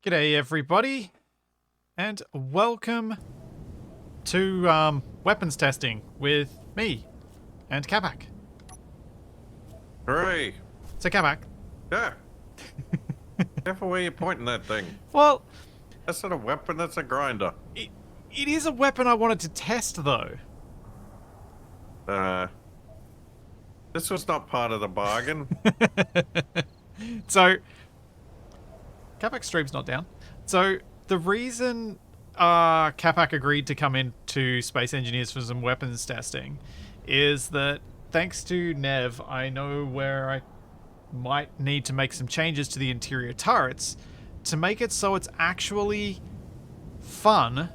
G'day everybody, and welcome to weapons testing with me and Capac. Hooray! So Capac. Yeah. Careful where you're pointing that thing. Well, That's not a weapon, that's a grinder. it is a weapon I wanted to test though. This was not part of the bargain. So, Capac's stream's not down. So, the reason Capac agreed to come into Space Engineers for some weapons testing is that thanks to Nev, I know where I might need to make some changes to the interior turrets to make it so it's actually fun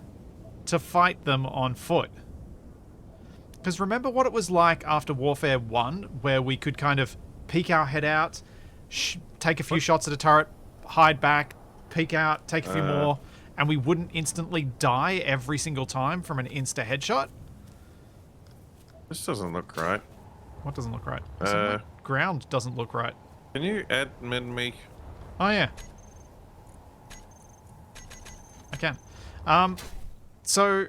to fight them on foot. Because remember what it was like after Warfare 1, where we could kind of peek our head out, take a few shots at a turret, hide back, peek out, take a few more, and we wouldn't instantly die every single time from an insta headshot? This doesn't look right. What doesn't look right? The ground doesn't look right. Can you admin me? Oh yeah. I can. So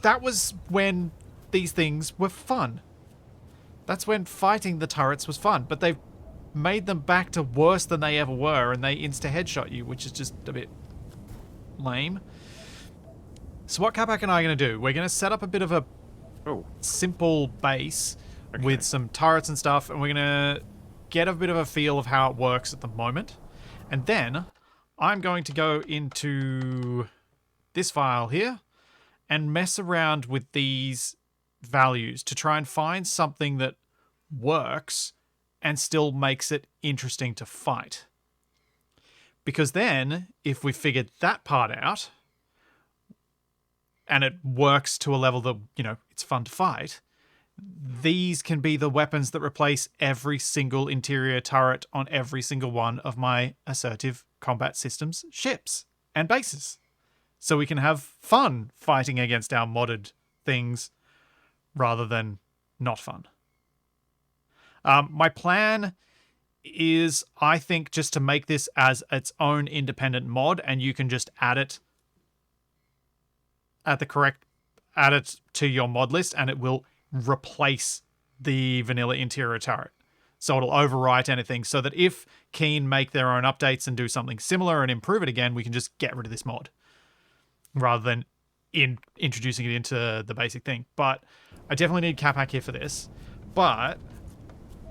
that was when these things were fun. That's when fighting the turrets was fun, but they've made them back to worse than they ever were, and they insta-headshot you, which is just a bit lame. So what Capac and I are going to do, we're going to set up a bit of a simple base with some turrets and stuff, and we're going to get a bit of a feel of how it works at the moment. And then I'm going to go into this file here and mess around with these values to try and find something that works and still makes it interesting to fight. Because then, if we figured that part out, and it works to a level that, you know, it's fun to fight, these can be the weapons that replace every single interior turret on every single one of my assertive combat systems ships and bases. So we can have fun fighting against our modded things rather than not fun. My plan is, I think, just to make this as its own independent mod, and you can just add it add it to your mod list, and it will replace the vanilla interior turret. So it'll overwrite anything, so that if Keen make their own updates and do something similar and improve it again, we can just get rid of this mod rather than introducing it into the basic thing. But I definitely need Capac here for this. But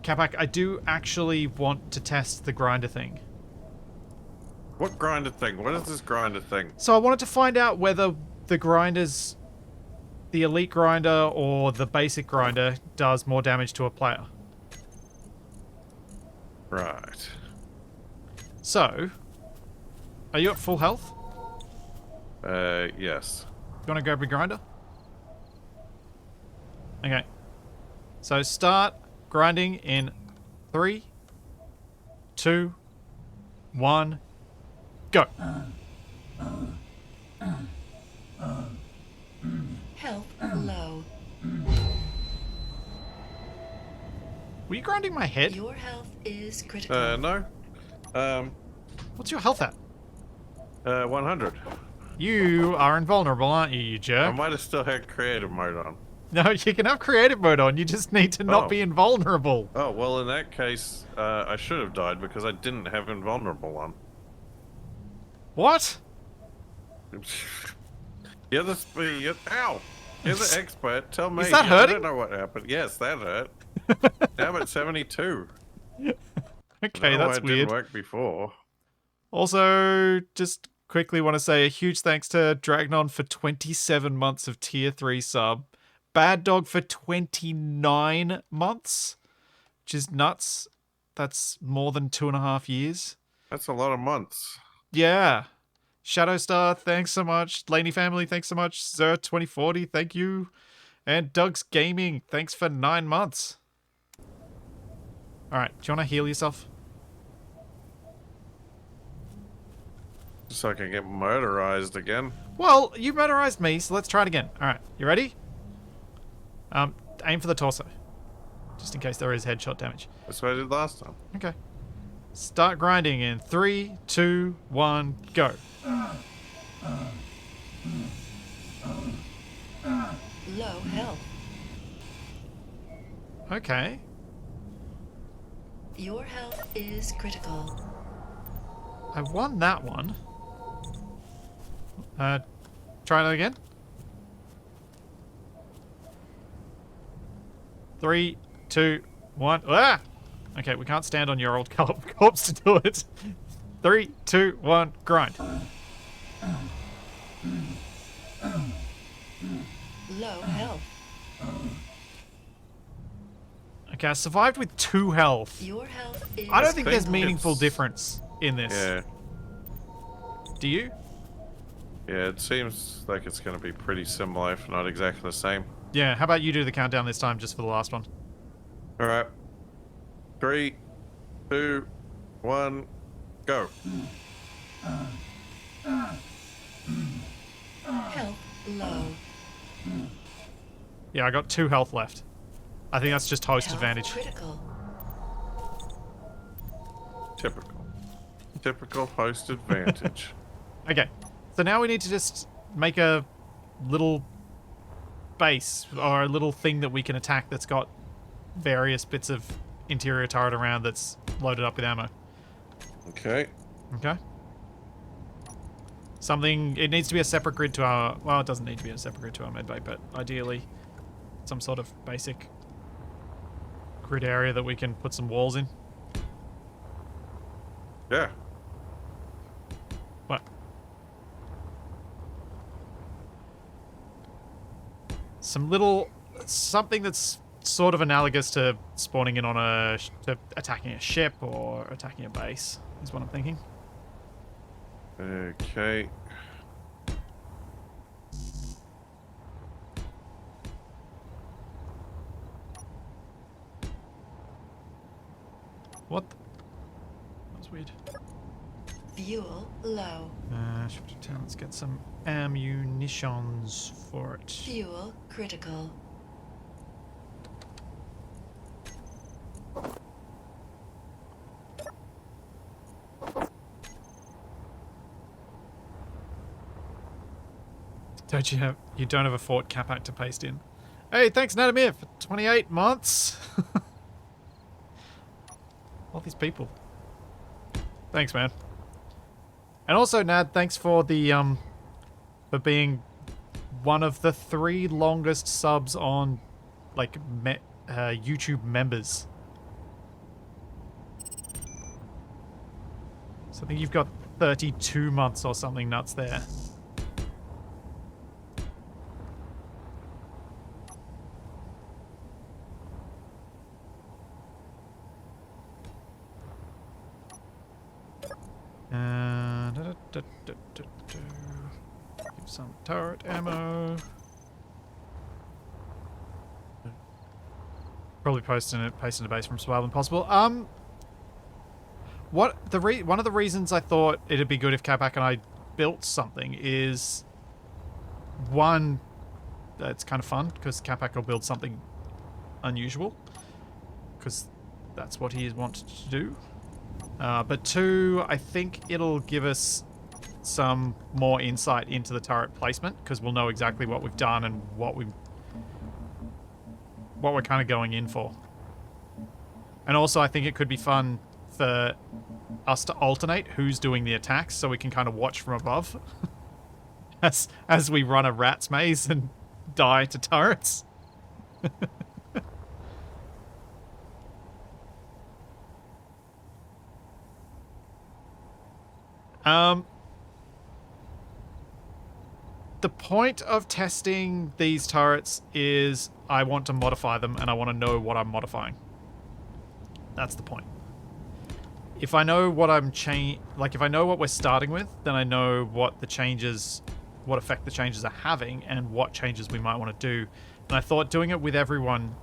Capac, I do actually want to test the grinder thing. What grinder thing? What is this grinder thing? So I wanted to find out whether the grinders, the elite grinder or the basic grinder, does more damage to a player. Right. So, are you at full health? Yes. You want to grab your grinder? Okay. So start grinding in 3, 2, 1, go. Health low. Were you grinding my head? Your health is critical. No. What's your health at? 100. You are invulnerable, aren't you, you I jerk? might have still had creative mode on. No, you can have creative mode on. You just need to not be invulnerable. Oh, well, in that case, I should have died because I didn't have invulnerable on. What? You're the ow! You're the expert. Tell me. Is that I hurting? don't know what happened. Yes, that hurt. Now I'm at 72. Okay, No, that's it weird. didn't work before. Also, just quickly want to say a huge thanks to Dragnon for 27 months of tier 3 sub. Bad Dog for 29 months, which is nuts. That's more than 2.5 years. That's a lot of months. Yeah. Shadowstar, thanks so much. Laney Family, thanks so much. Zer2040, thank you. And Doug's Gaming, thanks for 9 months. Alright, do you want to heal yourself? So I can get murderized again. Well, you murderized me, so let's try it again. Alright, you ready? Aim for the torso. Just in case there is headshot damage. That's what I did last time. Okay. Start grinding in 3, 2, 1, go. Low health. Okay. Your health is critical. I won that one. Try that again. 3, 2, 1. Ah! Okay, we can't stand on your old corpse to do it. 3, 2, 1, grind. Low health. Okay, I survived with 2 health. Your health is I don't think there's think meaningful it's- difference in this. Yeah. Do you? Yeah, it seems like it's going to be pretty similar, if not exactly the same. Yeah, how about you do the countdown this time just for the last one? Alright. 3, 2, 1, go. health low. Yeah, I got 2 health left. I think that's just host Health advantage. critical. Typical. Typical host advantage. Okay, so now we need to just make a little base or a little thing that we can attack that's got various bits of interior turret around that's loaded up with ammo. Okay. Okay. Something, it needs to be a separate grid to our, well, it doesn't need to be a separate grid to our medbay, but ideally some sort of basic grid area that we can put some walls in. Yeah. What? Some little, something that's sort of analogous to spawning in on to attacking a ship or attacking a base is what I'm thinking. Okay. What? That was weird. Fuel low. Shift to 10, let's get some ammunitions for it. Fuel critical. You don't have a Fort Capac to paste in. Hey, thanks Nadamir for 28 months. All these people. Thanks, man. And also, Nad, thanks for the for being one of the 3 longest subs on like YouTube members. So I think you've got 32 months or something nuts there. Give some turret ammo. Probably pasting a base from Survival Impossible. One of the reasons I thought it'd be good if Capac and I built something is one, it's kind of fun because Capac will build something unusual because that's what he wanted to do. But 2, I think it'll give us some more insight into the turret placement because we'll know exactly what we've done and what we're kind of going in for. And also, I think it could be fun for us to alternate who's doing the attacks so we can kind of watch from above as we run a rat's maze and die to turrets. The point of testing these turrets is I want to modify them and I want to know what I'm modifying. That's the point. If I know what if I know what we're starting with, then I know what the changes, what effect the changes are having and what changes we might want to do. And I thought doing it with everyone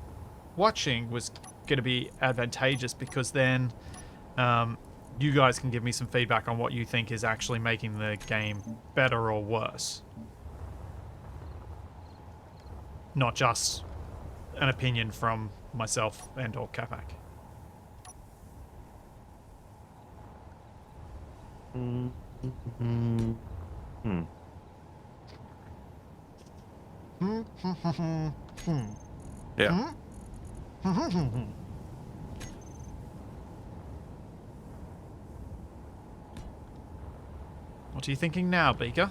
watching was going to be advantageous because then you guys can give me some feedback on what you think is actually making the game better or worse. Not just an opinion from myself and or Capac. Mm, Hmm. Hmm. Hmm. Hmm. Hmm. Yeah. Hmm. What are you thinking now, Beaker?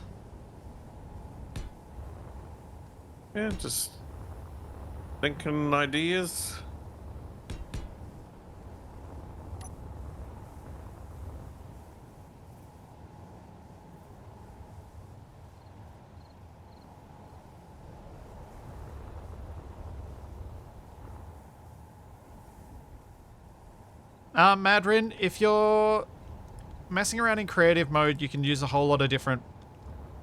Yeah, just thinking ideas. Madrin, if you're messing around in creative mode, you can use a whole lot of different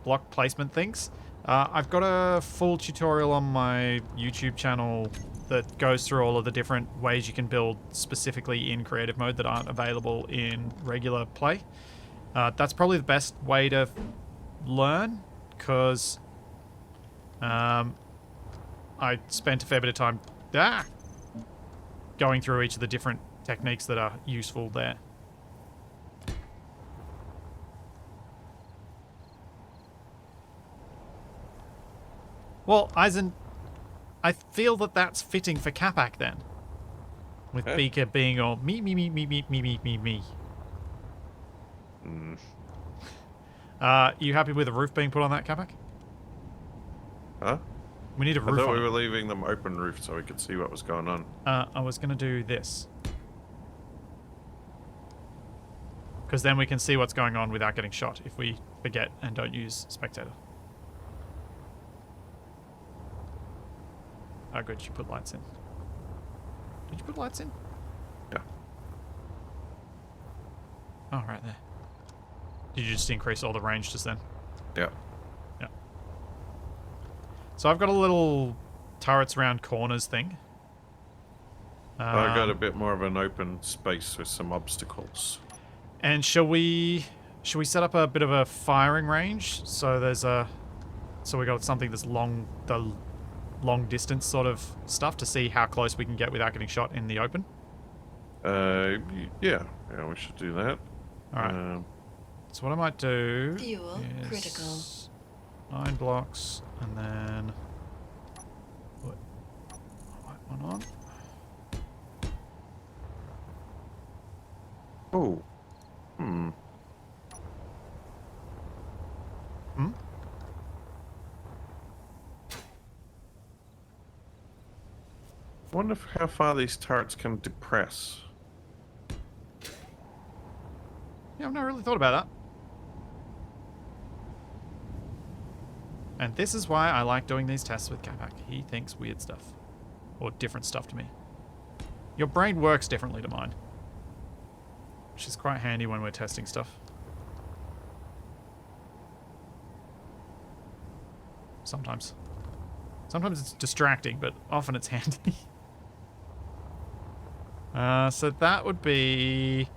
block placement things. I've got a full tutorial on my YouTube channel that goes through all of the different ways you can build specifically in creative mode that aren't available in regular play. That's probably the best way to learn, because I spent a fair bit of time going through each of the different techniques that are useful there. Well, Eisen, I feel that that's fitting for Capac then. With Eh? Beaker being all me, me, me, me, me, me, me, me, me. Mm. You happy with a roof being put on that, Capac? Huh? We need a I roof thought on we it. were leaving them open roof so we could see what was going on. I was going to do this. Because then we can see what's going on without getting shot if we forget and don't use spectator. Oh, good. You put lights in. Did you put lights in? Yeah. Oh, right there. Did you just increase all the range just then? Yeah. Yeah. So I've got a little turrets around corners thing. I got a bit more of an open space with some obstacles. And shall we set up a bit of a firing range so we got something that's long distance sort of stuff to see how close we can get without getting shot in the open? Yeah. Yeah, we should do that. All right. So what I might do Fuel is critical. 9 blocks and then put white one on. Oh. Hmm. Hmm? I wonder how far these turrets can depress. Yeah, I've never really thought about that. And this is why I like doing these tests with Capac. He thinks weird stuff. Or different stuff to me. Your brain works differently to mine. Which is quite handy when we're testing stuff. Sometimes. Sometimes it's distracting, but often it's handy. So that would be...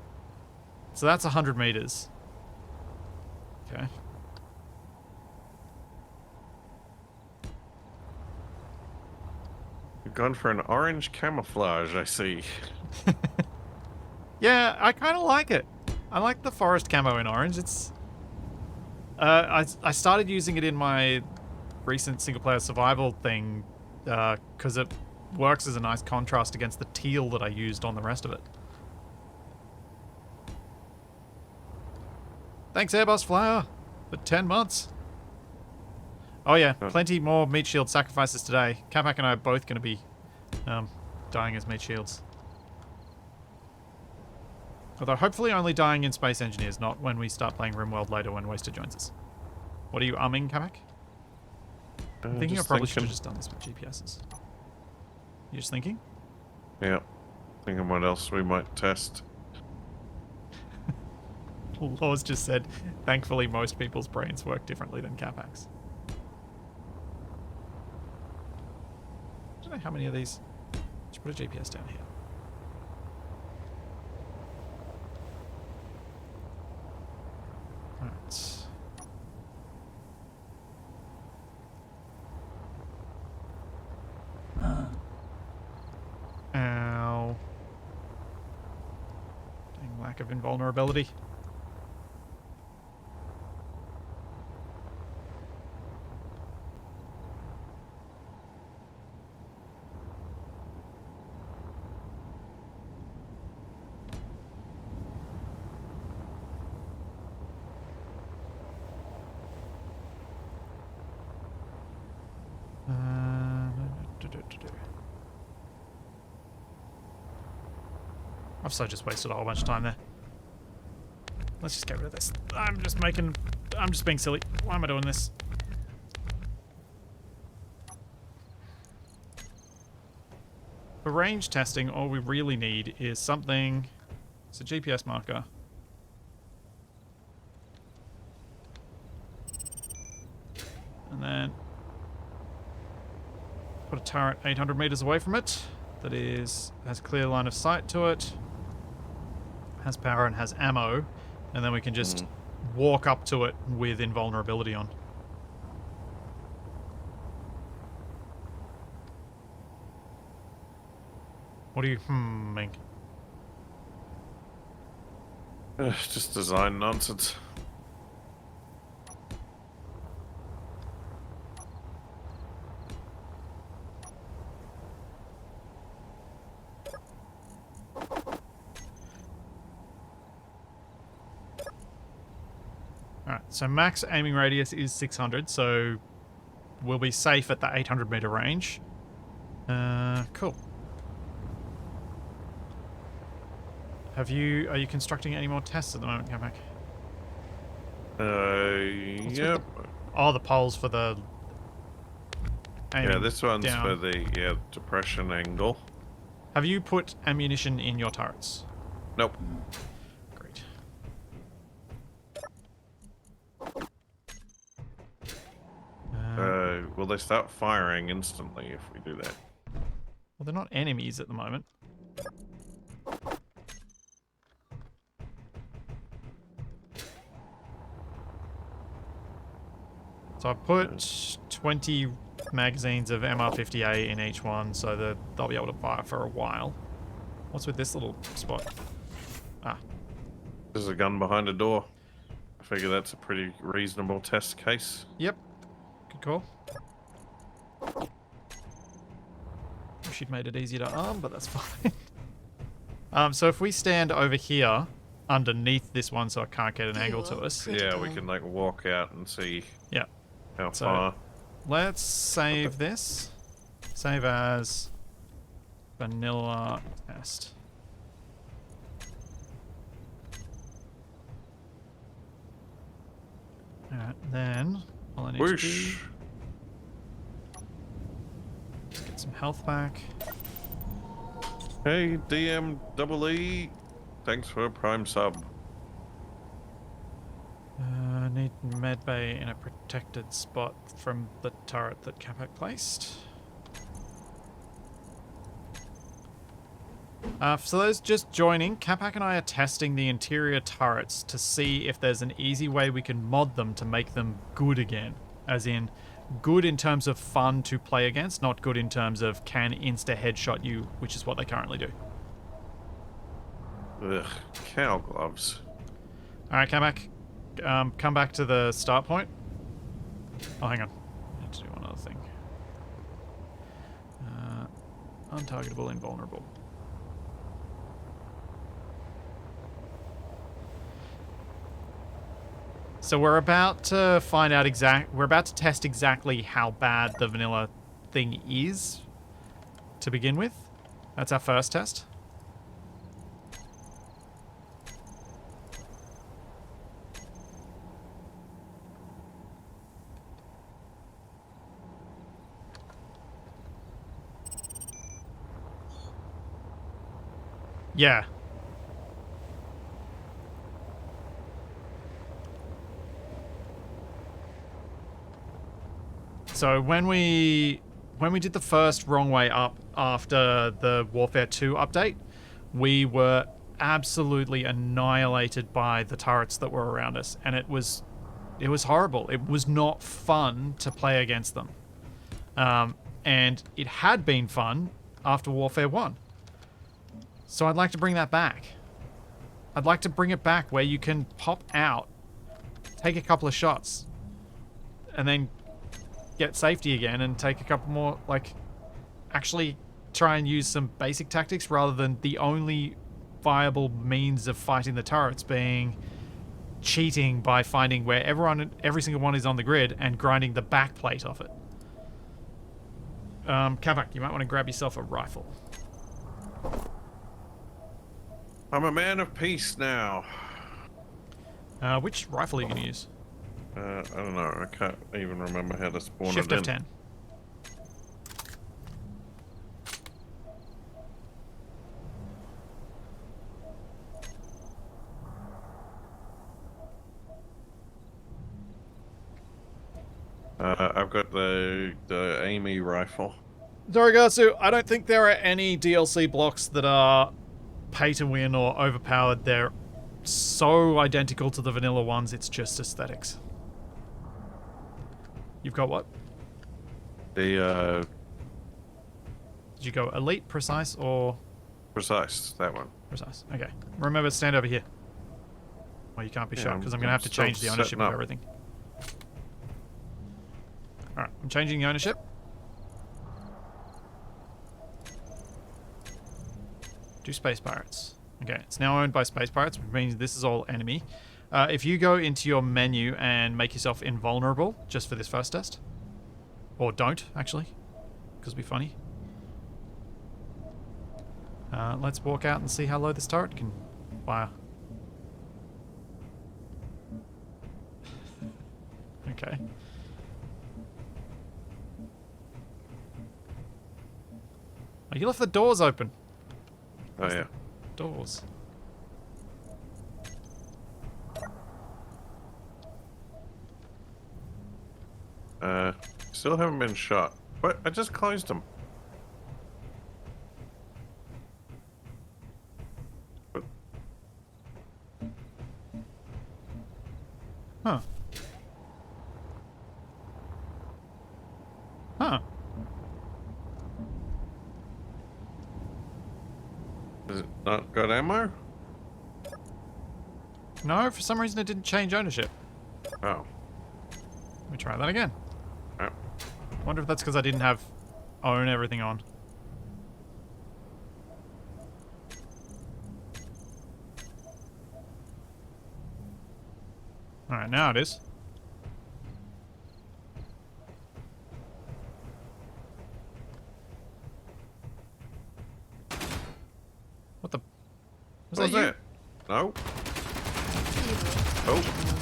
So that's 100 meters. Okay. You've gone for an orange camouflage, I see. Yeah, I kind of like it. I like the forest camo in orange. It's... I started using it in my recent single-player survival thing because it works as a nice contrast against the teal that I used on the rest of it. Thanks, Airbus Flyer, for 10 months. Oh yeah, plenty more meat shield sacrifices today. Capac and I are both going to be dying as meat shields. Although hopefully only dying in Space Engineers, not when we start playing RimWorld later when Wasted joins us. What are you umming, Capac? I'm thinking I probably should have just done this with GPSs. You just thinking? Yeah. Thinking what else we might test. Laws just said, thankfully most people's brains work differently than Capac's. I don't know how many of these. Let's put a GPS down here. Alright. Ow. Dang lack of invulnerability. I've so just wasted a whole bunch of time there. Let's just get rid of this. I'm just being silly. Why am I doing this? For range testing, all we really need is something. It's a GPS marker. And then put a turret 800 meters away from it. That has clear line of sight to it. Has power and has ammo. And then we can just walk up to it with invulnerability on. What are you humming? Just design nonsense. Alright, so max aiming radius is 600, so we'll be safe at the 800 meter range. Cool. Are you constructing any more tests at the moment, Capac? Yep. Oh, the poles for the Yeah, this one's down. for the depression angle. Have you put ammunition in your turrets? Nope. Great. Will they start firing instantly if we do that? Well, they're not enemies at the moment. So I put 20 magazines of MR50A in each one, so that they'll be able to fire for a while. What's with this little spot? Ah, There's a gun behind a door. I figure that's a pretty reasonable test case. yep. Good call. Wish you'd made it easier to arm, but that's fine. So if we stand over here underneath this one so it can't get an angle to us. Yeah, we can like walk out and see Yeah. how So- far. Let's save this. Save as vanilla test. Alright, then all I need Whoosh. to do is get some health back. Hey, DMEE. Thanks for a prime sub. Need medbay in a protected spot from the turret that Capac placed. For those just joining, Capac and I are testing the interior turrets to see if there's an easy way we can mod them to make them good again. As in, good in terms of fun to play against, not good in terms of can insta-headshot you, which is what they currently do. Ugh, cow gloves. Alright, Capac, come back to the start point. Oh, hang on. I need to do one other thing. Untargetable, invulnerable. So we're about to find out we're about to test exactly how bad the vanilla thing is to begin with. That's our first test. Yeah. So when we did the first wrong way up after the Warfare 2 update, we were absolutely annihilated by the turrets that were around us, and it was horrible. It was not fun to play against them. And it had been fun after Warfare 1. So I'd like to bring that back. I'd like to bring it back where you can pop out, take a couple of shots, and then get safety again and take a couple more, like, actually try and use some basic tactics rather than the only viable means of fighting the turrets being cheating by finding where every single one is on the grid and grinding the back plate off it. Capac, you might want to grab yourself a rifle. I'm a man of peace now. Which rifle are you going to use? I don't know. I can't even remember how to spawn Shift it in. F10. I've got the Amy rifle. Dorigatsu, I don't think there are any DLC blocks that are pay to win or overpowered. They're so identical to the vanilla ones, it's just aesthetics. You've got what? The Did you go elite, precise, or precise, that one. precise? Okay. Remember, stand over here. Well, you can't be Yeah, shot because I'm going to have to still change the ownership setting of up. everything. Alright, I'm changing the ownership. Do Space Pirates. Okay, it's now owned by Space Pirates, which means this is all enemy. If you go into your menu and make yourself invulnerable, just for this first test. Or don't, actually. Because it'd be funny. Let's walk out and see how low this turret can fire. Okay. Oh, you left the doors open. Oh yeah. Doors. Still haven't been shot. What? I just closed them. But Huh. Huh. has it not got ammo? No, for some reason it didn't change ownership. Oh. Let me try that again. Oh. Wonder if that's because I didn't have own everything on. Alright, now it is. What the? Was What was that you? that? No. Fuel. Oh.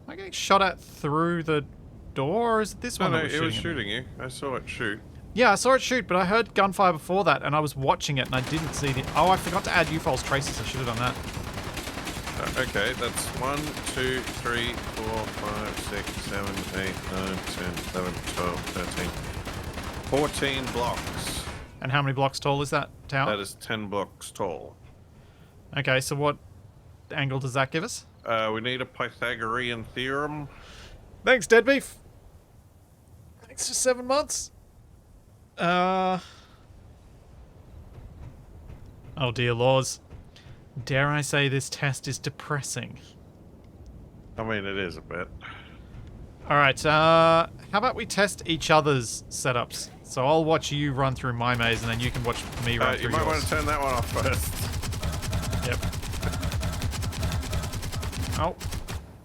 Am I getting shot at through the door, or is it this No, one no, that was it was shooting at me? shooting you. I saw it shoot. Yeah, I saw it shoot, but I heard gunfire before that, and I was watching it, and I didn't see the... Oh, I forgot to add UFO's traces. I should have done that. Okay, that's 1, 2, 3, 4, 5, 6, 7, 8, 9, 10, 11, 12, 13, 14 blocks. And how many blocks tall is that tower? That is 10 blocks tall. Okay, so what angle does that give us? We need a Pythagorean theorem. Thanks, Dead Beef. Thanks for 7 months. Oh dear laws. Dare I say this test is depressing. I mean, it is a bit. Alright, how about we test each other's setups? So I'll watch you run through my maze, and then you can watch me run You through might yours. want to turn that one off first. Yep. Oh.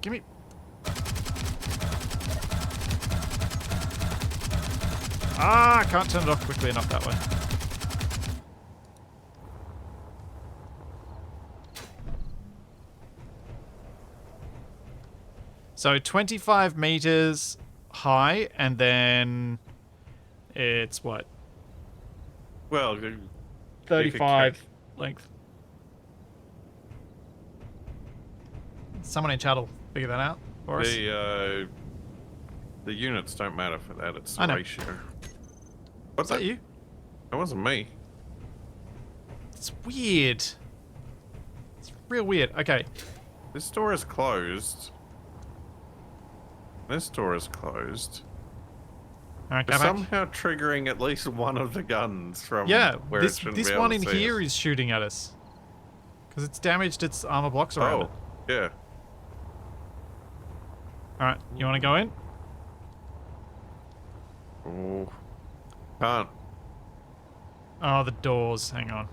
Gimme. Ah, I can't turn it off quickly enough that way. So 25 meters high, and then it's what? Well, 35 length. Someone in chat will figure that out for us. the units don't matter for that. It's I the know. ratio. Was that you? That wasn't me. It's weird. It's real weird. Okay. This door is closed. This door is closed. Alright, It's come back. somehow triggering at least one of the guns from Yeah, where it this shouldn't this be able one to in see here us. is shooting at us. Because it's damaged its armor blocks around Oh, it. yeah. Alright, you want to go in? Oh, can't. Oh, the doors. Hang on.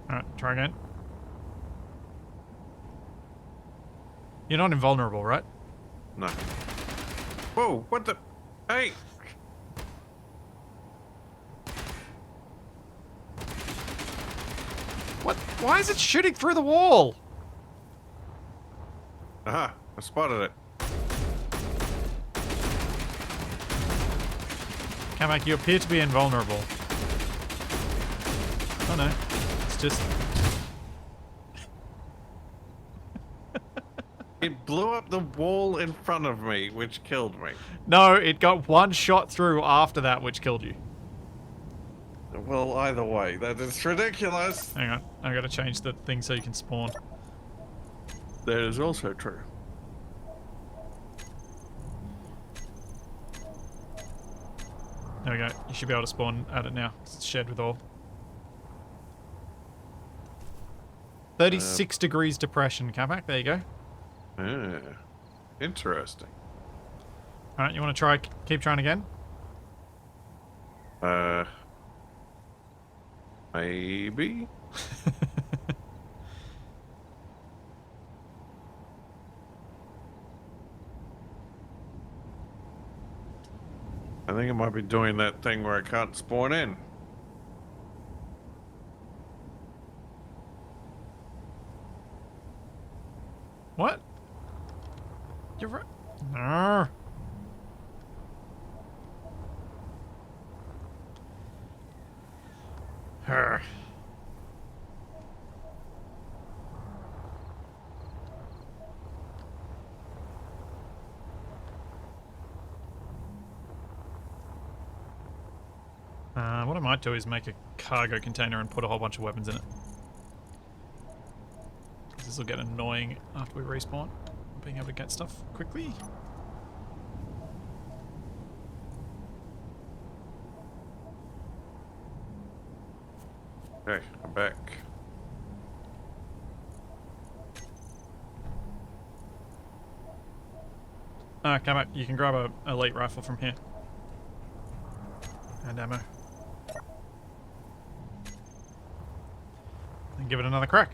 Alright, try again. You're not invulnerable, right? No. Whoa, what the? Hey! What? Why is it shooting through the wall? Aha, I spotted it. Capac, you appear to be invulnerable. Oh no. It's just... It blew up the wall in front of me, which killed me. No, it got one shot through after that, which killed you. Well, either way, that is ridiculous. Hang on. I gotta change the thing so you can spawn. That is also true. There we go. You should be able to spawn at it now. It's shared with all. 36 degrees depression, Capac. There you go. Yeah. Interesting. Alright, you want to try... Keep trying again? Maybe? I think it might be doing that thing where I can't spawn in. What? You're right. No. Her. What I might do is make a cargo container and put a whole bunch of weapons in it. This will get annoying after we respawn. Being able to get stuff quickly. Okay, I'm back. Come back. You can grab a elite rifle from here. And ammo. And give it another crack.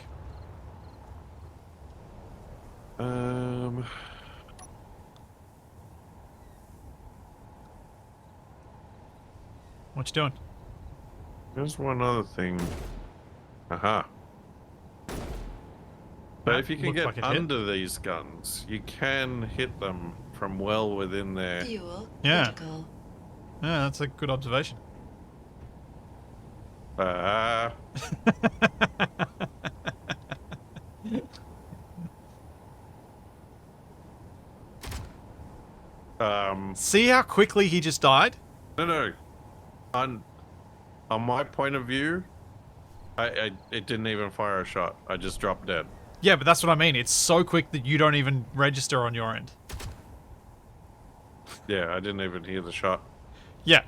What you doing? There's one other thing. Aha. But if you can Looked get like it hit. under these guns, you can hit them from well within there. Fuel Yeah. critical. Yeah, that's a good observation. See how quickly he just died? No. On my point of view, it didn't even fire a shot. I just dropped dead. Yeah, but that's what I mean. It's so quick that you don't even register on your end. Yeah, I didn't even hear the shot. Yeah.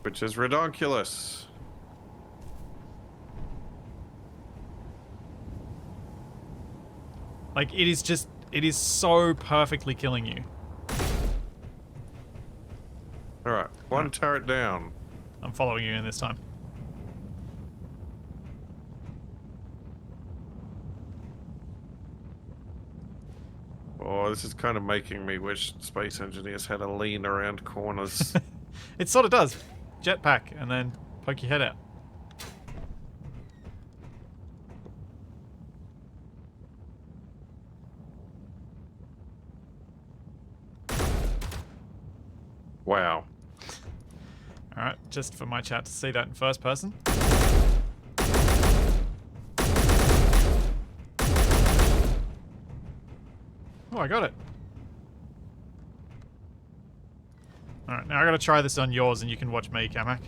Which is ridiculous. Like, it is just... It is so perfectly killing you. Alright, one turret down. I'm following you in this time. Oh, this is kind of making me wish space engineers had a lean around corners. It sort of does. Jetpack, and then poke your head out. Wow. Alright, just for my chat to see that in first person. Oh, I got it. Alright, now I gotta try this on yours and you can watch me, Capac.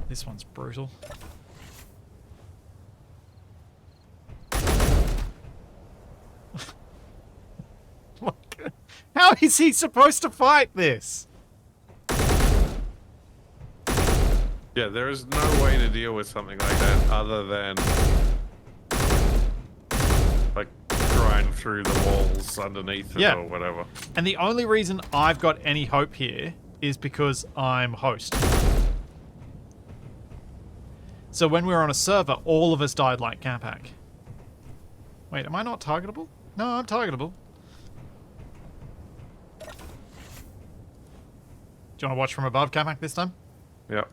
This one's brutal. How is he supposed to fight this? Yeah, there is no way to deal with something like that other than like grind through the walls underneath it or whatever. And the only reason I've got any hope here is because I'm host. So when we were on a server, all of us died like Capac. Wait, am I not targetable? No, I'm targetable. Do you want to watch from above, Capac, this time? Yep.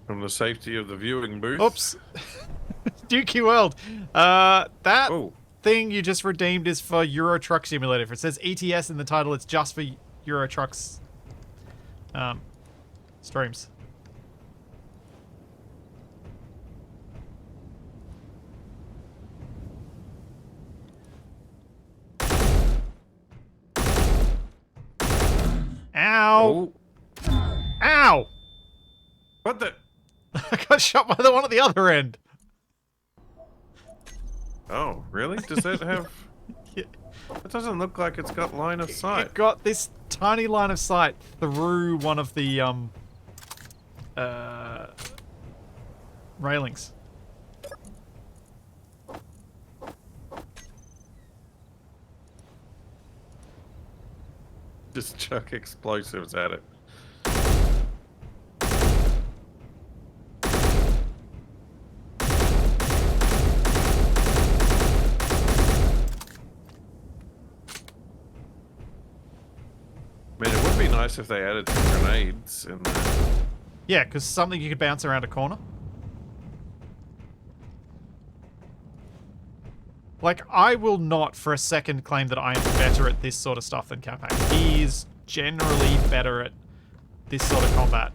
From the safety of the viewing booth. Oops. Dookie World. That Oh. thing you just redeemed is for Euro Truck Simulator. If it says ETS in the title, it's just for Euro Trucks streams. Ow! Oh. Ow! What the? I got shot by the one at the other end. Oh, really? Does it have... Yeah. It doesn't look like it's got line of sight. It got this tiny line of sight through one of the railings. Just chuck explosives at it. I mean, it would be nice if they added some grenades in there. Yeah, because something you could bounce around a corner. Like, I will not for a second claim that I am better at this sort of stuff than Capac. He is generally better at this sort of combat.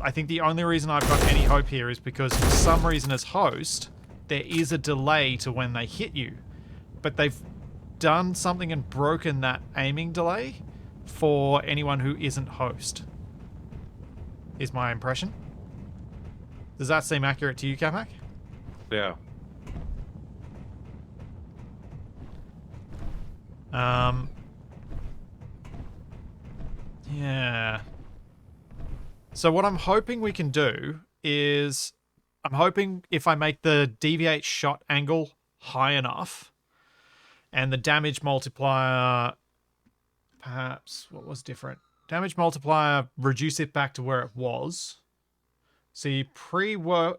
I think the only reason I've got any hope here is because for some reason as host, there is a delay to when they hit you. But they've done something and broken that aiming delay for anyone who isn't host. Is my impression. Does that seem accurate to you, Capac? Yeah. Yeah. So what I'm hoping we can do is, I'm hoping if I make the deviate shot angle high enough and the damage multiplier, perhaps, what was different? Damage multiplier, reduce it back to where it was. See, before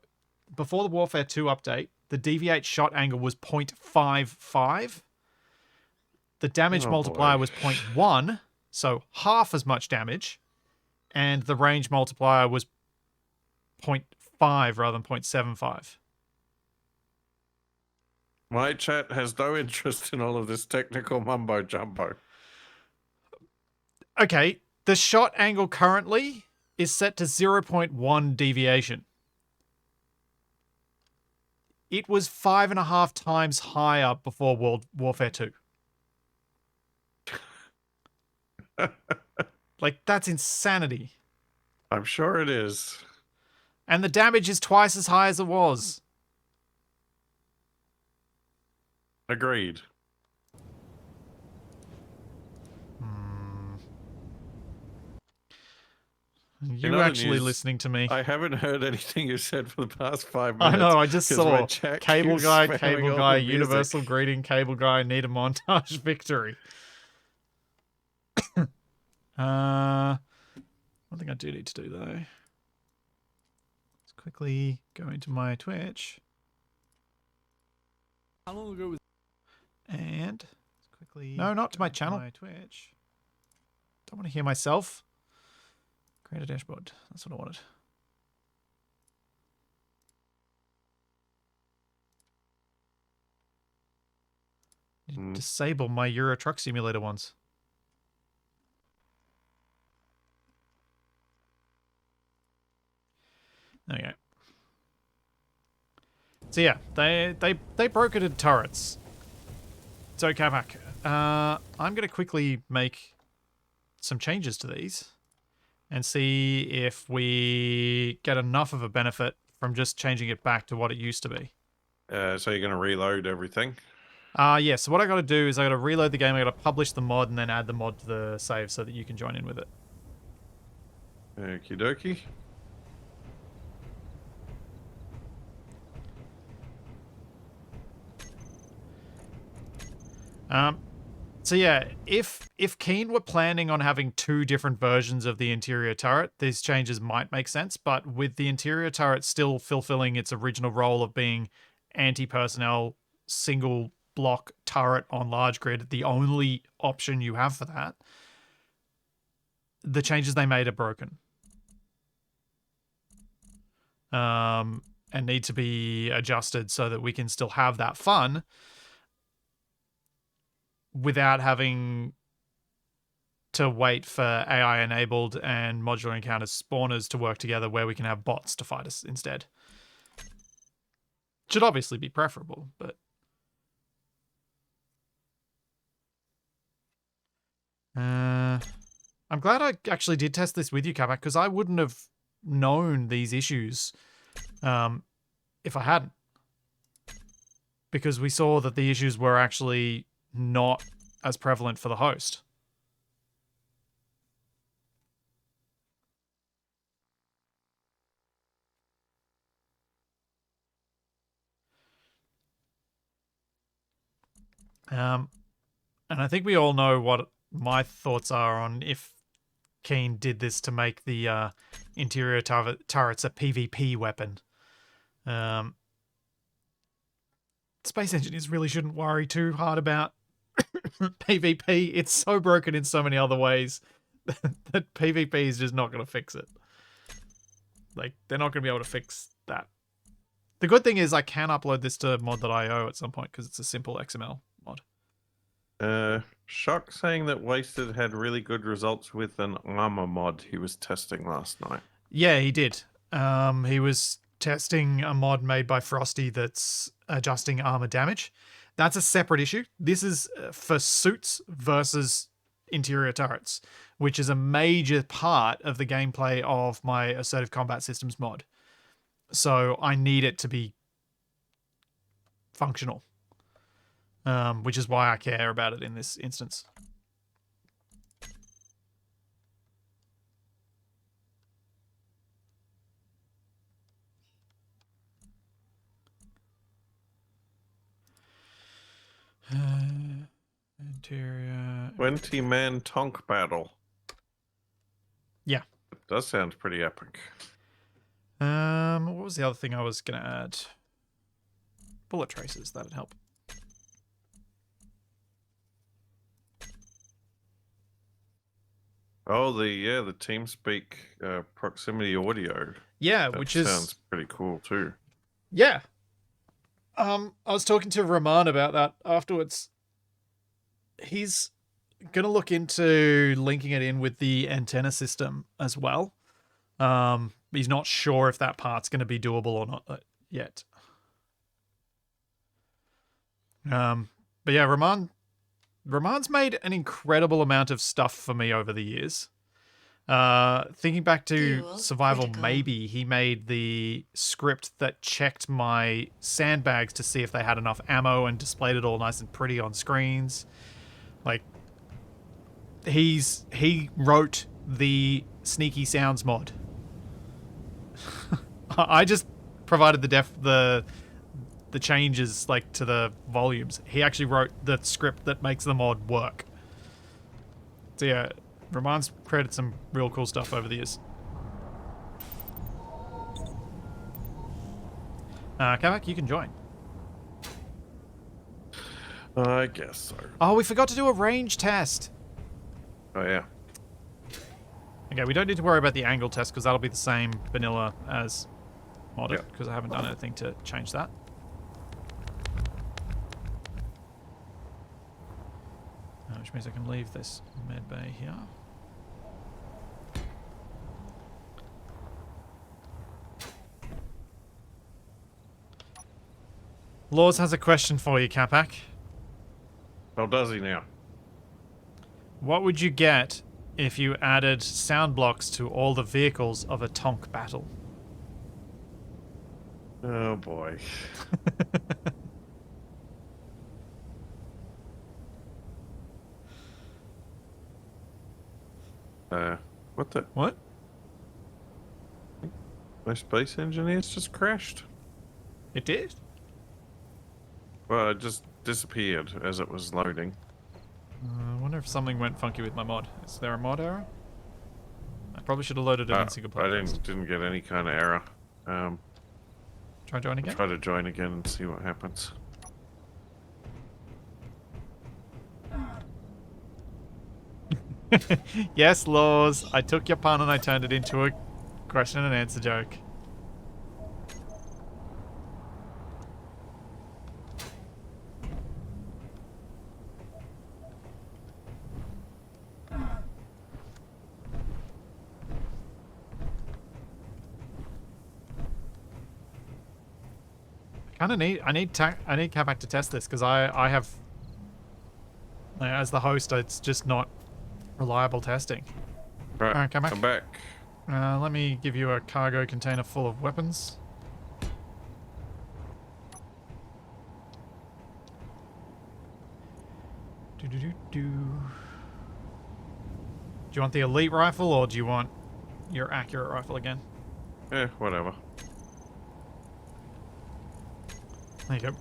the Warfare 2 update, the deviate shot angle was 0.55. The damage multiplier was 0.1, so half as much damage. And the range multiplier was 0.5 rather than 0.75. My chat has no interest in all of this technical mumbo jumbo. Okay, the shot angle currently is set to 0.1 deviation. It was 5.5 times higher before World Warfare 2. Like, that's insanity. I'm sure it is. And the damage is twice as high as it was. Agreed. You actually listening to me. I haven't heard anything you said for the past 5 minutes. I know, I just 'cause saw my chat Cable keeps Guy, spamming Cable all Guy, the music. Universal Greeting, Cable Guy, need a montage, victory. One thing I do need to do, though. Let's quickly go into my Twitch. How long ago was... And quickly... No, not to my channel. My Twitch. Don't want to hear myself. Create a dashboard. That's what I wanted. Disable my Euro Truck Simulator ones. There we go. So yeah, they brokered turrets. So Capac, I'm gonna quickly make some changes to these and see if we get enough of a benefit from just changing it back to what it used to be. So you're going to reload everything? Yeah, so what I got to do is I got to reload the game, I got to publish the mod, and then add the mod to the save so that you can join in with it. Okie dokie. So yeah, if Keen were planning on having 2 different versions of the interior turret, these changes might make sense. But with the interior turret still fulfilling its original role of being anti-personnel, single block turret on large grid, the only option you have for that, the changes they made are broken. And need to be adjusted so that we can still have that fun without having to wait for AI enabled and modular encounters spawners to work together where we can have bots to fight us instead. Should obviously be preferable, but I'm glad I actually did test this with you, Capac, because I wouldn't have known these issues if I hadn't. Because we saw that the issues were actually not as prevalent for the host. And I think we all know what my thoughts are on if Keen did this to make the interior turrets a PvP weapon. Space engineers really shouldn't worry too hard about PvP. It's so broken in so many other ways that PvP is just not going to fix it. Like, they're not going to be able to fix that. The good thing is I can upload this to mod.io at some point because it's a simple XML mod. Shock saying that Wasted had really good results with an armor mod he was testing last night. Yeah, he did. He was testing a mod made by Frosty that's adjusting armor damage. That's a separate issue. This is for suits versus interior turrets, which is a major part of the gameplay of my Assertive Combat Systems mod. So I need it to be functional, which is why I care about it in this instance. Interior 20-man tonk battle. Yeah. It does sound pretty epic. What was the other thing I was gonna add? Bullet traces, that'd help. Oh, the TeamSpeak proximity audio. Yeah, That which is sounds pretty cool too. yeah. I was talking to Rahman about that afterwards. He's gonna look into linking it in with the antenna system as well. He's not sure if that part's going to be doable or not yet. But yeah, Rahman's made an incredible amount of stuff for me over the years. Thinking back to Fuel Survival critical. Maybe, he made the script that checked my sandbags to see if they had enough ammo and displayed it all nice and pretty on screens. Like, he wrote the Sneaky Sounds mod. I just provided the changes like to the volumes. He actually wrote the script that makes the mod work. So yeah, Rahman's created some real cool stuff over the years. Capac, you can join. I guess so. Oh, we forgot to do a range test. Oh yeah. Okay, we don't need to worry about the angle test because that'll be the same vanilla as modded because I haven't done anything to change that. Which means I can leave this med bay here. Laws has a question for you, Capac. Oh, does he now? What would you get if you added sound blocks to all the vehicles of a tonk battle? Oh boy. What the? What? My space engineers just crashed. It did? Well, it just disappeared as it was loading. I wonder if something went funky with my mod. Is there a mod error? I probably should have loaded it in single player. I didn't get any kind of error. Try join again? Try to join again and see what happens. Yes, Laws. I took your pun and I turned it into a question and answer joke. I need Capac to test this because I have, as the host, it's just not reliable testing. Right, Alright, Capac. I'm back. Let me give you a cargo container full of weapons. Do you want the elite rifle or do you want your accurate rifle again? Whatever. There you go.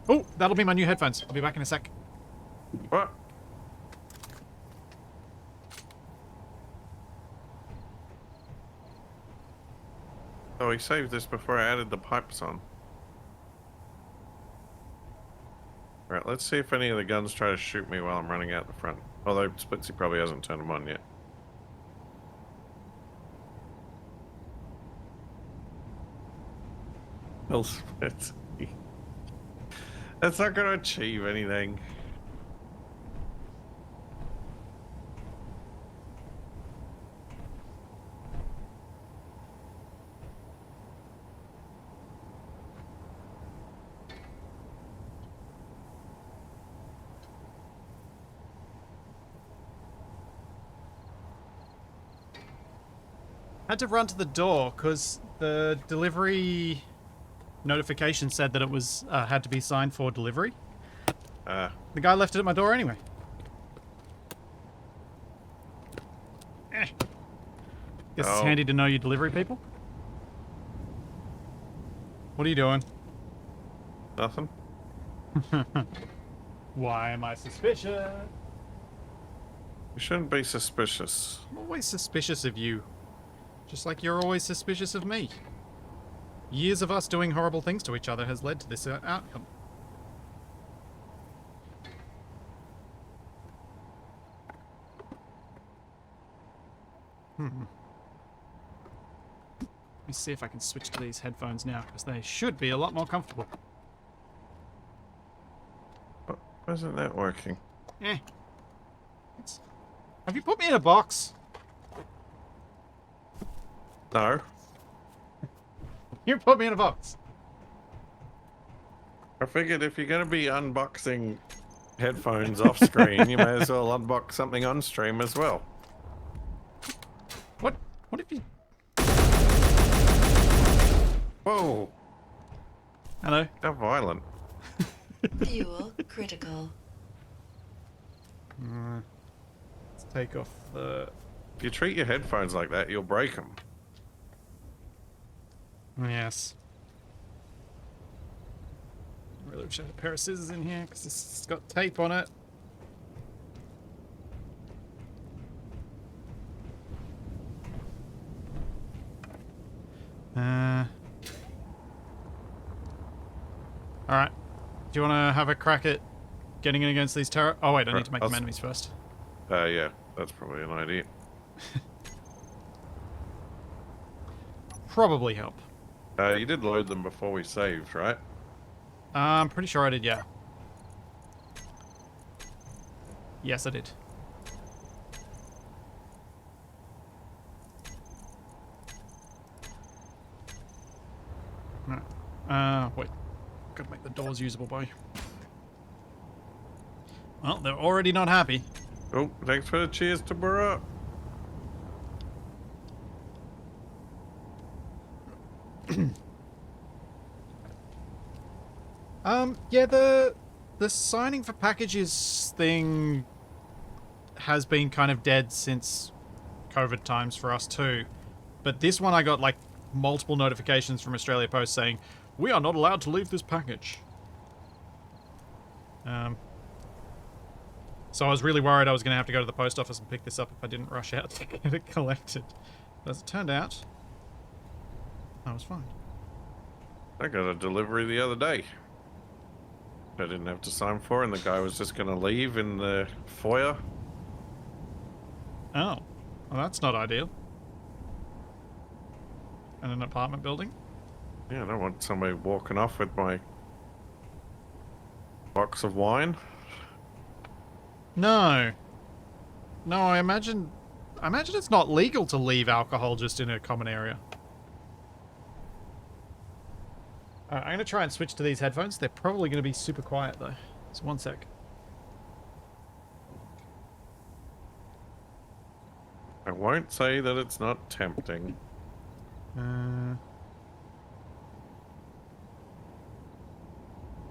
Oh, that'll be my new headphones. I'll be back in a sec. What? Oh, he saved this before I added the pipes on. Right, let's see if any of the guns try to shoot me while I'm running out the front. Although Splitsy probably hasn't turned them on yet. Well, Splitsy. That's not going to achieve anything. I had to run to the door because the delivery notification said that it was had to be signed for delivery. The guy left it at my door anyway. Guess it's handy to know your delivery people. What are you doing? Nothing. Why am I suspicious? You shouldn't be suspicious. I'm always suspicious of you. Just like you're always suspicious of me. Years of us doing horrible things to each other has led to this outcome. Let me see if I can switch to these headphones now, because they should be a lot more comfortable. Why isn't that working? Have you put me in a box? No. You put me in a box. I figured if you're going to be unboxing headphones off screen, you may as well unbox something on stream as well. What if you... Whoa. Hello? How violent. Fuel critical. Let's take off the... If you treat your headphones like that, you'll break them. Yes. I really wish I had a pair of scissors in here because this has got tape on it. Alright. Do you want to have a crack at getting in against these terror? Oh wait, I need to make them enemies first. Yeah, that's probably an idea. Probably help. You did load them before we saved, right? I'm pretty sure I did, yeah. Yes, I did. Wait. Gotta make the doors usable, boy. Well, they're already not happy. Oh, thanks for the cheers to Borough. Yeah, the signing for packages thing has been kind of dead since COVID times for us too. But this one I got like multiple notifications from Australia Post saying, We are not allowed to leave this package. So I was really worried I was going to have to go to the post office and pick this up if I didn't rush out to get it collected. But as it turned out, I was fine. I got a delivery the other day. I didn't have to sign for, and the guy was just going to leave in the foyer. Oh. Well, that's not ideal. In an apartment building? Yeah, I don't want somebody walking off with my box of wine. No. No, I imagine it's not legal to leave alcohol just in a common area. Alright, I'm going to try and switch to these headphones. They're probably going to be super quiet, though. So one sec. I won't say that it's not tempting.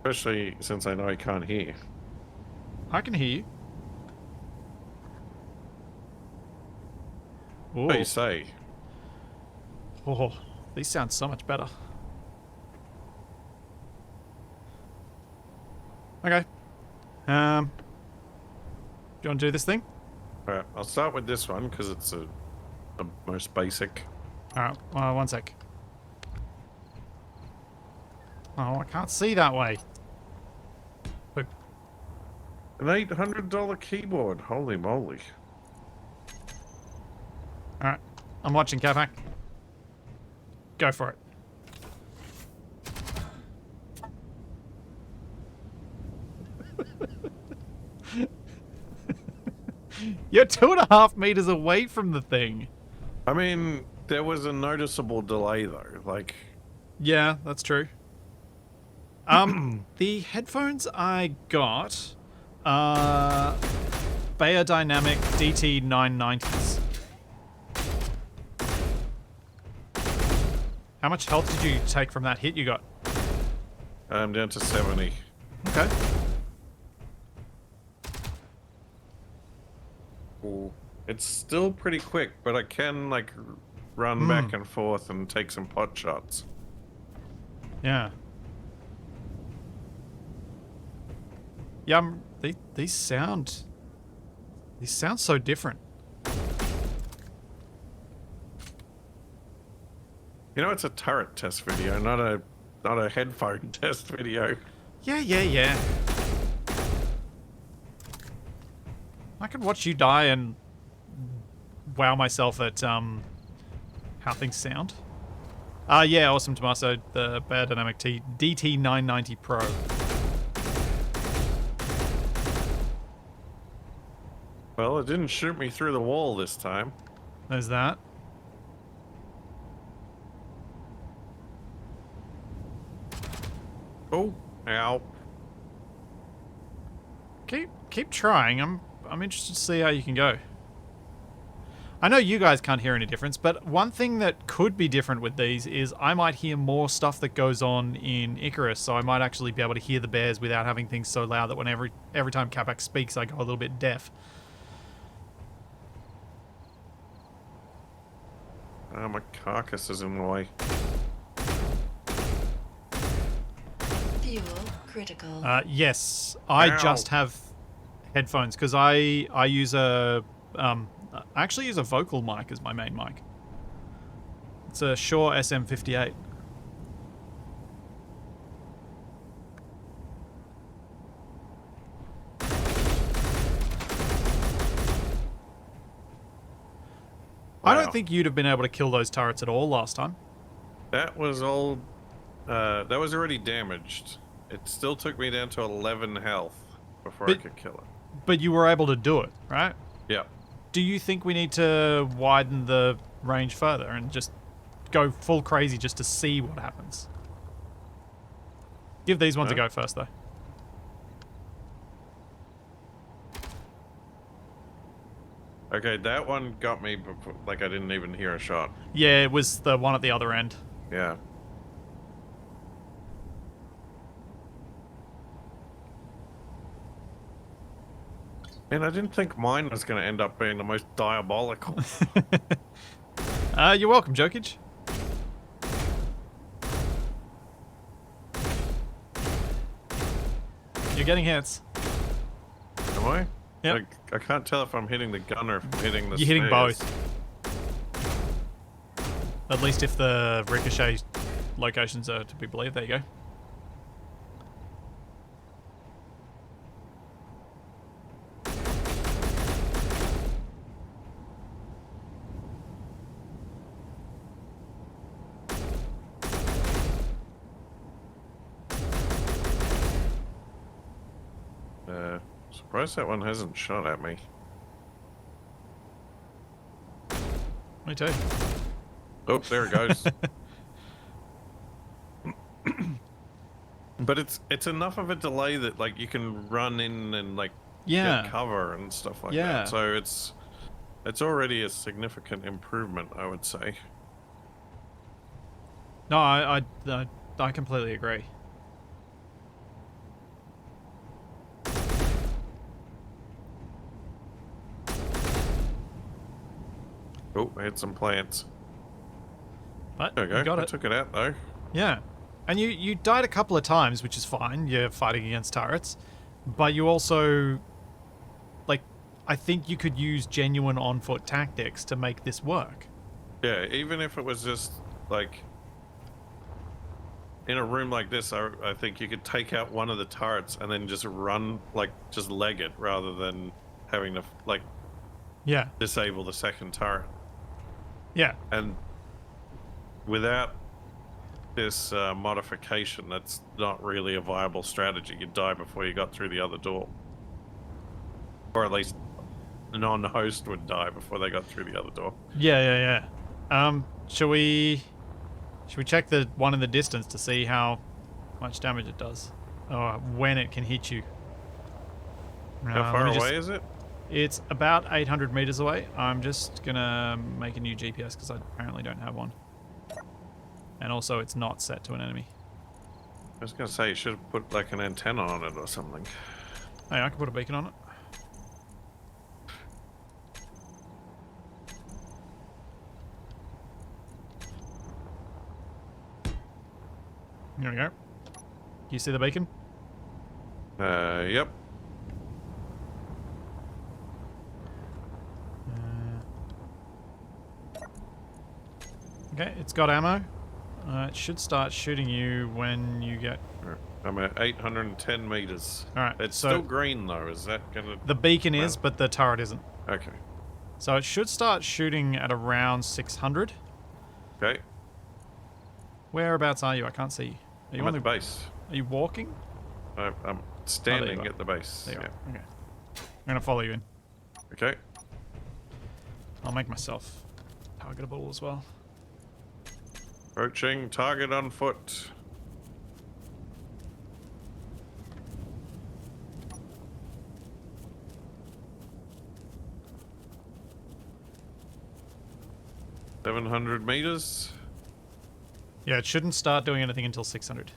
Especially since I know I can't hear. I can hear you. Ooh. What do you say? Oh, these sound so much better. Okay. Do you want to do this thing? Alright, I'll start with this one because it's the most basic. Alright, one sec. Oh, I can't see that way. Wait. An $800 keyboard. Holy moly. Alright, I'm watching, Capac. Go for it. You're 2.5 meters away from the thing. I mean, there was a noticeable delay though. Like, Yeah, that's true. The headphones I got are Beyerdynamic DT990s. How much health did you take from that hit you got? I'm down to 70. Okay. Ooh. It's still pretty quick, but I can like run back and forth and take some pot shots. Yeah. Yeah, these sound so different. You know, it's a turret test video, not a headphone test video. Yeah. I could watch you die and wow myself at how things sound. Yeah, awesome, Tommaso. The Beyerdynamic DT990 Pro. Well, it didn't shoot me through the wall this time. There's that. Oh, ow. Keep trying. I'm interested to see how you can go. I know you guys can't hear any difference, but one thing that could be different with these is I might hear more stuff that goes on in Icarus, so I might actually be able to hear the bears without having things so loud that when every time Capac speaks, I go a little bit deaf. My carcass is in the way. Fuel critical. Yes, I Ow. just have headphones because I use a I actually use a vocal mic as my main mic. It's a Shure SM58. I Wow. don't think you'd have been able to kill those turrets at all last time. That was all. That was already damaged. It still took me down to 11 health before I But- could kill it. But you were able to do it, right? Yeah. Do you think we need to widen the range further and just go full crazy just to see what happens? Give these ones a No. go first, though. Okay, that one got me before, like I didn't even hear a shot. Yeah, it was the one at the other end. Yeah. And I didn't think mine was going to end up being the most diabolical. You're welcome, Jokic. You're getting hits. Am I? Yep. I can't tell if I'm hitting the gun or if I'm hitting the You're hitting stairs. both. At least if the ricochet locations are to be believed. There you go. Surprised that one hasn't shot at me. Me too. Oh, there it goes. But it's enough of a delay that like you can run in and like get cover and stuff like that. So it's already a significant improvement, I would say. No, I completely agree. Oh, I had some plants. But There we go. you got I it. took it out though. Yeah. And you died a couple of times, which is fine. You're fighting against turrets. But you also, like, I think you could use genuine on-foot tactics to make this work. Yeah, even if it was just, like, in a room like this, I think you could take out one of the turrets and then just run, like, just leg it rather than having to, like, Yeah. disable the second turret. Yeah. And without this modification, that's not really a viable strategy. You'd die before you got through the other door. Or at least a non-host would die before they got through the other door. Yeah. Shall we check the one in the distance to see how much damage it does? Or when it can hit you? How far away is it? It's about 800 meters away. I'm just gonna make a new GPS because I apparently don't have one. And also it's not set to an enemy. I was going to say, you should have put like an antenna on it or something. Hey, I can put a beacon on it. There we go. You see the beacon? Yep. Okay, it's got ammo. It should start shooting you when you get... I'm at 810 meters. Alright, It's so still green though, is that gonna... the beacon is, but the turret isn't. Okay. So it should start shooting at around 600. Okay. Whereabouts are you? I can't see you. Are you I'm on at the base. Are you walking? I'm standing are. at the base. There you Yeah. are. Okay. I'm gonna follow you in. Okay. I'll make myself targetable as well. Approaching target on foot. $700 meters. Yeah, it shouldn't start doing anything until 600.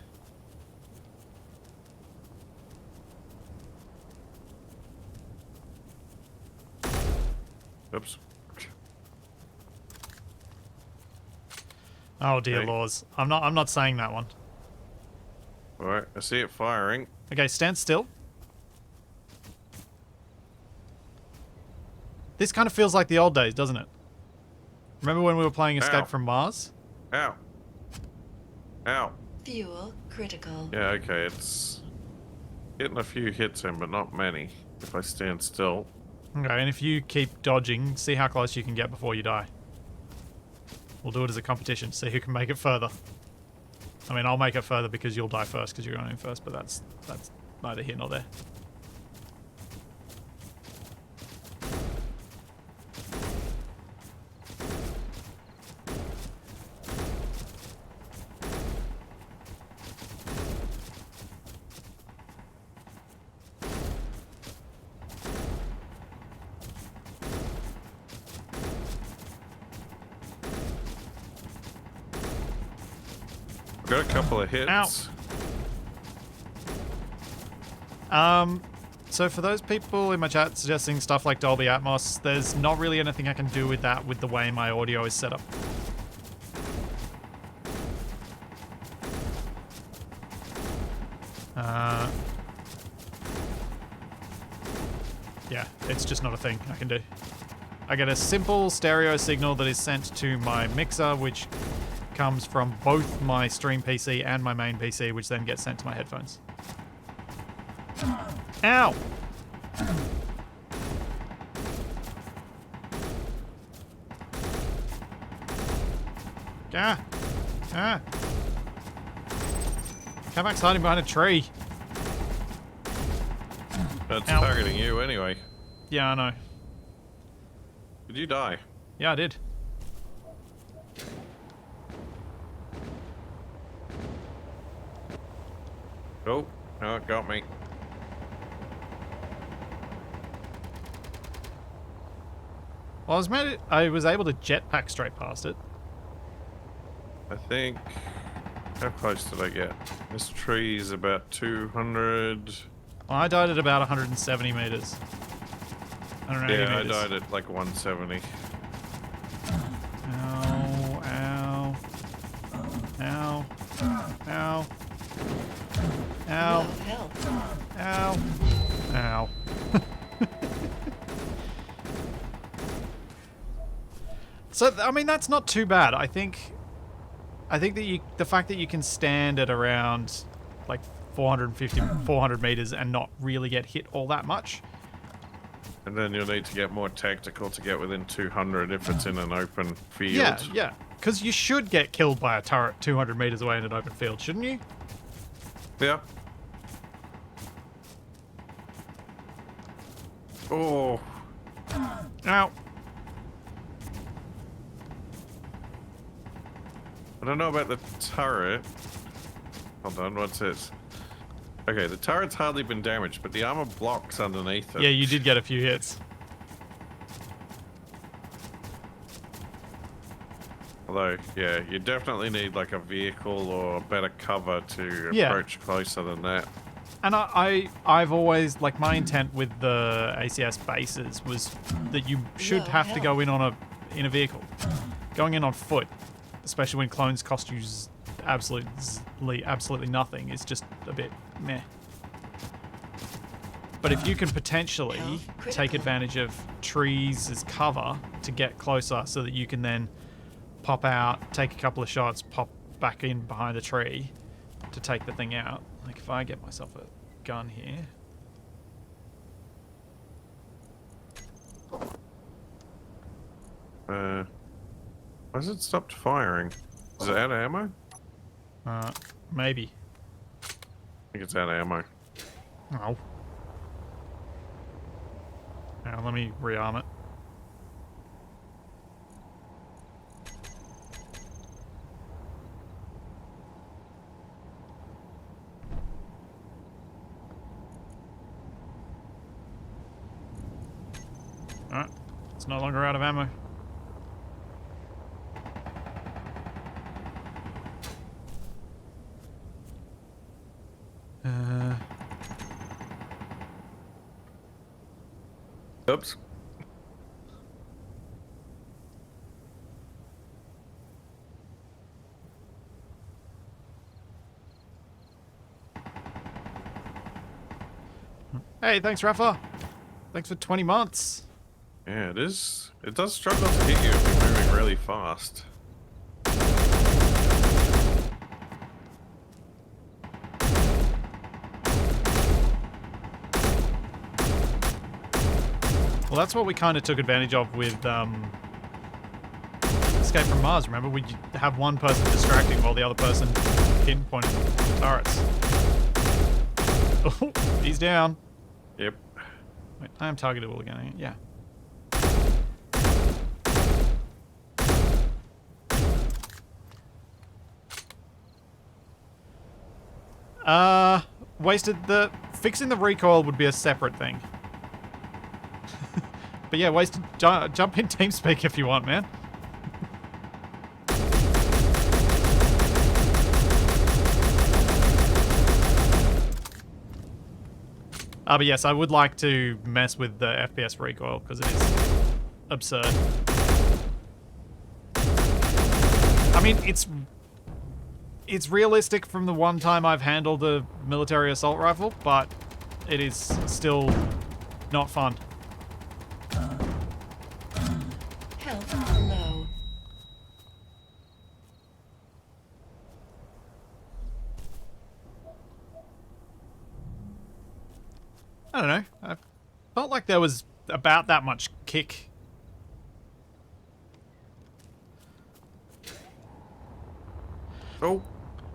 Oops. Oh dear Okay. laws. I'm not saying that one. Alright, I see it firing. Okay, stand still. This kind of feels like the old days, doesn't it? Remember when we were playing Escape Ow. from Mars? Ow. Ow. Fuel critical. Yeah, okay, it's getting a few hits in, but not many. If I stand still. Okay, and if you keep dodging, see how close you can get before you die. We'll do it as a competition, see who can make it further. I mean, I'll make it further because you'll die first because you're going in first, but that's neither here nor there. Got a couple of hits. Ow. So for those people in my chat suggesting stuff like Dolby Atmos, there's not really anything I can do with that with the way my audio is set up. Yeah, it's just not a thing I can do. I get a simple stereo signal that is sent to my mixer, which comes from both my stream PC and my main PC, which then gets sent to my headphones. Ow! Ah! Ah! Capac's hiding behind a tree. That's Ow. targeting you anyway. Yeah, I know. Did you die? Yeah, I did. Oh, no, it got me. Well, I was able to jetpack straight past it. I think... How close did I get? This tree is about 200... Well, I died at about 170 meters. 180 Yeah, meters. I died at like 170. Ow, ow. Ow. Ow. Ow. No help. Ow. Ow. So, I mean, that's not too bad. I think that the fact that you can stand at around like 400 meters and not really get hit all that much. And then you'll need to get more tactical to get within 200 if it's in an open field. Yeah, yeah. Because you should get killed by a turret 200 meters away in an open field, shouldn't you? Yeah. Oh. Ow. I don't know about the turret. Hold on, what's this? Okay, the turret's hardly been damaged, but the armor blocks underneath it. Yeah, you did get a few hits. Although, yeah, you definitely need like a vehicle or better cover to Yeah. approach closer than that. And I've always, like, my intent with the ACS bases was that you should No have to go help. in a vehicle. Going in on foot, especially when clones cost you absolutely nothing, is just a bit meh. But if you can potentially Health take critical. advantage of trees as cover to get closer so that you can then pop out, take a couple of shots, pop back in behind a tree to take the thing out. Like, if I get myself a gun here. Why has it stopped firing? Is it out of ammo? Maybe. I think it's out of ammo. Oh. Now, let me rearm it. Alright. It's no longer out of ammo. Oops. Hey, thanks, Rafa. Thanks for 20 months. Yeah, it is. It does struggle to hit you if you're moving really fast. Well, that's what we kind of took advantage of with Escape from Mars. Remember, we have one person distracting while the other person pinpointing the turrets. Oh, he's down. Yep. Wait, I am targetable again. Yeah. Fixing the recoil would be a separate thing. But yeah, wasted. Jump in TeamSpeak if you want, man. But yes, I would like to mess with the FPS recoil because it is absurd. I mean, it's realistic from the one time I've handled a military assault rifle, but it is still not fun. I don't know. I felt like there was about that much kick. Oh,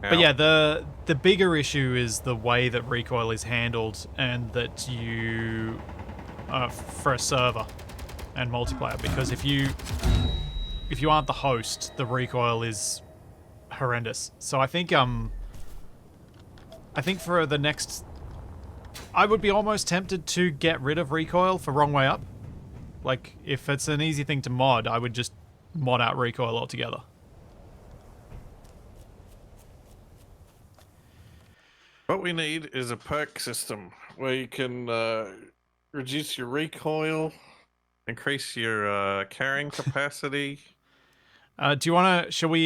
But ow. yeah, the bigger issue is the way that recoil is handled, and that you for a server and multiplayer, because if you aren't the host, the recoil is horrendous. So I think for the next, I would be almost tempted to get rid of recoil for Wrong Way Up. Like, if it's an easy thing to mod, I would just mod out recoil altogether. What we need is a perk system where you can reduce your recoil, increase your carrying capacity. Do you want to? Shall we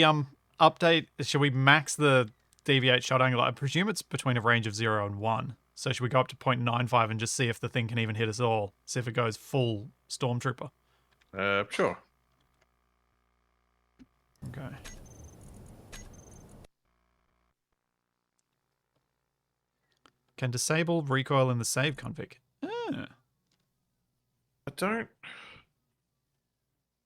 update? Shall we max the deviate shot angle? I presume it's between a range of 0 and 1. So should we go up to 0.95 and just see if the thing can even hit us all? See if it goes full Stormtrooper. Sure. Okay. Can disable recoil in the save config. Ah. I don't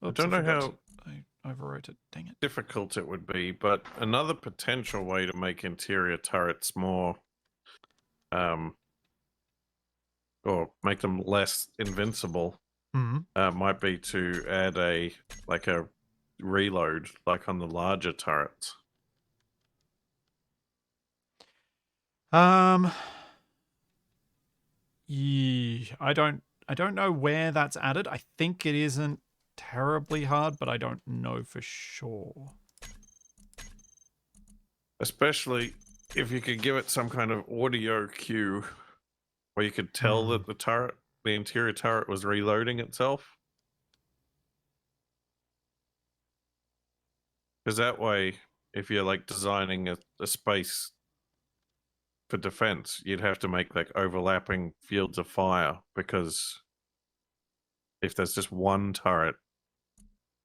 Oops, know forgot how to- I overwrote it. Dang it. difficult it would be, but another potential way to make interior turrets more, or make them less invincible, might be to add a reload, like on the larger turrets. Yeah, I don't know where that's added. I think it isn't terribly hard, but I don't know for sure. Especially if you could give it some kind of audio cue where you could tell that the interior turret was reloading itself. Because that way, if you're like designing a space for defense, you'd have to make like overlapping fields of fire, because if there's just one turret,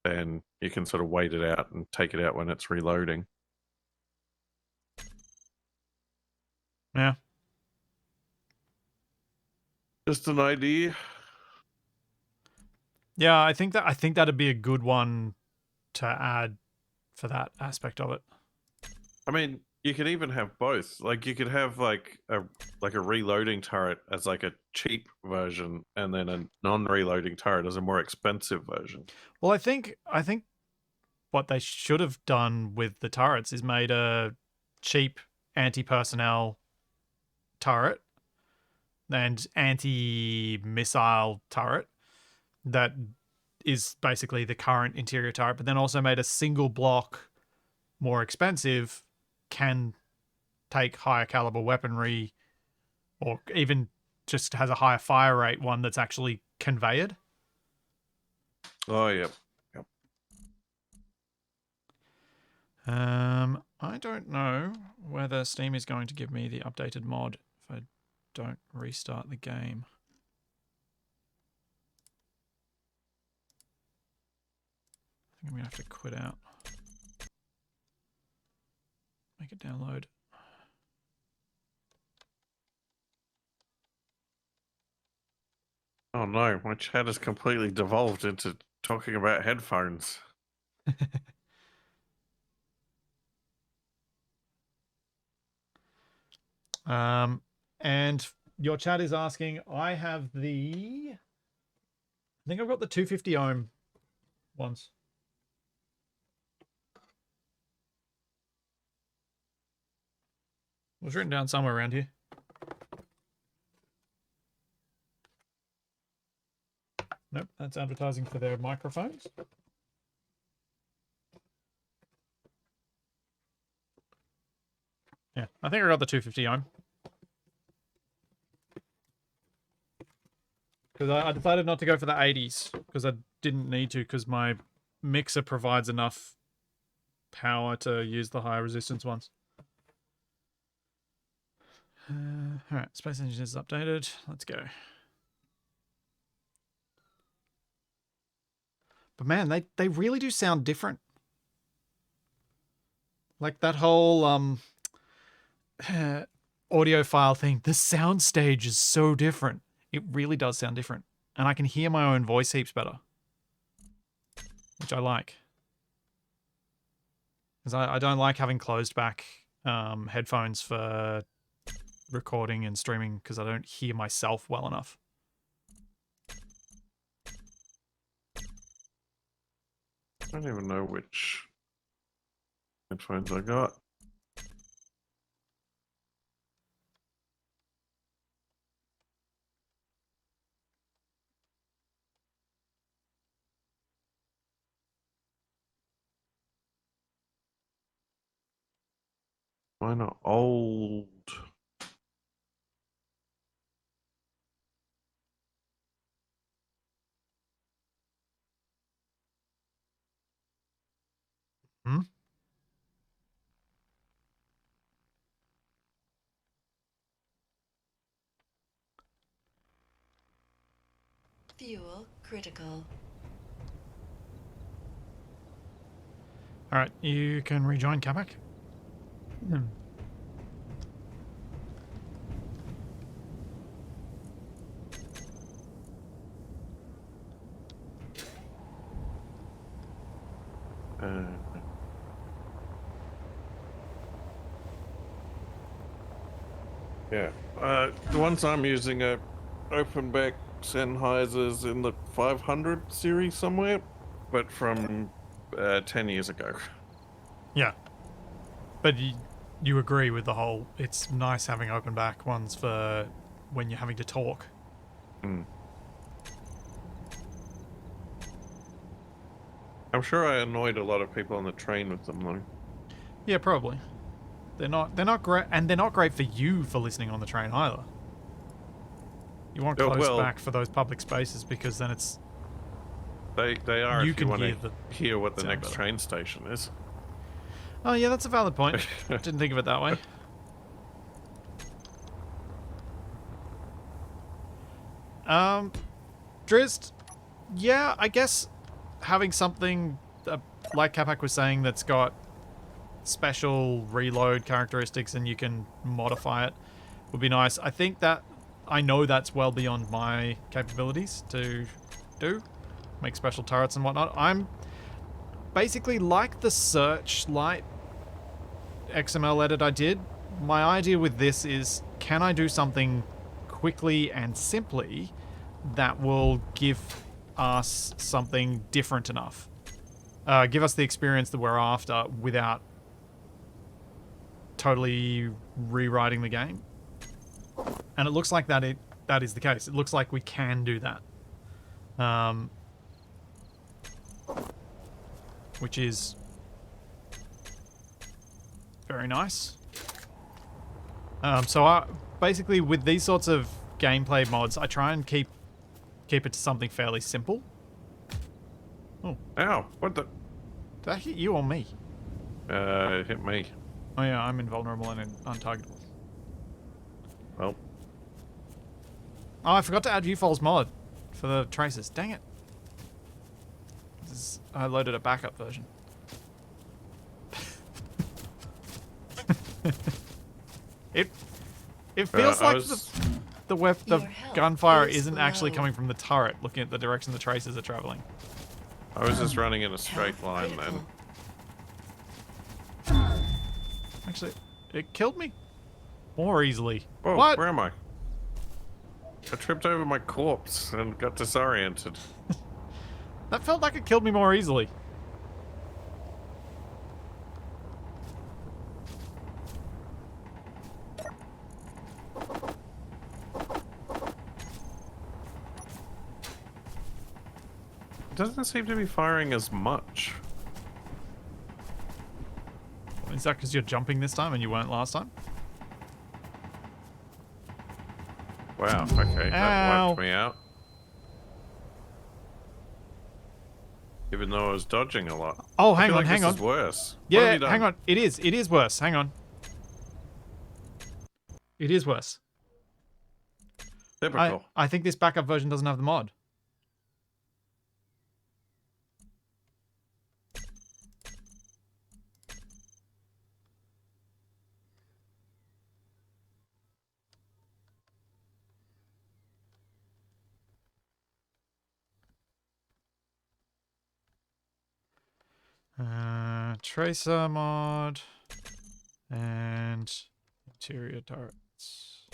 then you can sort of wait it out and take it out when it's reloading. Yeah. Just an idea. Yeah, I think that'd be a good one to add for that aspect of it. I mean, you could even have both. Like, you could have like a reloading turret as like a cheap version, and then a non-reloading turret as a more expensive version. Well, I think what they should have done with the turrets is made a cheap anti-personnel turret and anti-missile turret that is basically the current interior turret, but then also made a single block, more expensive, can take higher caliber weaponry, or even just has a higher fire rate one that's actually conveyed. Oh, yep. I don't know whether Steam is going to give me the updated mod if I don't restart the game. I think I'm gonna have to quit out. Make it download. Oh no, my chat has completely devolved into talking about headphones. And your chat is asking, I think I've got the 250 ohm ones. It was written down somewhere around here. Nope, that's advertising for their microphones. Yeah, I think I got the 250 ohm. Because I decided not to go for the 80s, because I didn't need to, because my mixer provides enough power to use the higher resistance ones. Alright, Space Engine is updated. Let's go. But man, they really do sound different. Like that whole audio file thing. The sound stage is so different. It really does sound different. And I can hear my own voice heaps better, which I like. Because I don't like having closed back headphones for recording and streaming because I don't hear myself well enough. I don't even know which headphones I got. Mine are old. Hmm? Fuel critical. All right, you can rejoin Capac. Uh, yeah. The ones I'm using are open back Sennheisers in the 500 series somewhere, but from 10 years ago. Yeah. But you agree with the whole, it's nice having open back ones for when you're having to talk. Mm. I'm sure I annoyed a lot of people on the train with them though. Yeah, probably. They're not great, and they're not great for you for listening on the train either. You want Oh, close well, back for those public spaces because then it's they are you if you can want hear to the hear what the sound next better. train station is. Oh yeah, that's a valid point. Didn't think of it that way. Drizzt, yeah, I guess having something like Capac was saying that's got special reload characteristics and you can modify it would be nice. I think that I know that's well beyond my capabilities to do, make special turrets and whatnot. I'm basically like the Searchlight XML edit I did. My idea with this is, can I do something quickly and simply that will give us something different enough? Give us the experience that we're after without totally rewriting the game. And it looks like that is the case. It looks like we can do that. Which is very nice. So basically with these sorts of gameplay mods, I try and keep it to something fairly simple. Oh, Ow, what the? did that hit you or me? It hit me. Oh yeah, I'm invulnerable and untargetable. Well, Oh, I forgot to add UFOL's mod for the traces. Dang it. I loaded a backup version. It feels like the gunfire isn't actually coming from the turret, looking at the direction the traces are traveling. I was just running in a straight line then. Actually, it killed me more easily. Whoa, What? where am I? I tripped over my corpse and got disoriented. That felt like it killed me more easily. It doesn't seem to be firing as much. Is that because you're jumping this time and you weren't last time? Wow, okay, that wiped me out. Even though I was dodging a lot. Oh, I hang feel on, like hang this on. is worse. What have Yeah, you done? hang on. It is worse. Hang on. It is worse. Typical. I think this backup version doesn't have the mod. Tracer mod and interior turrets.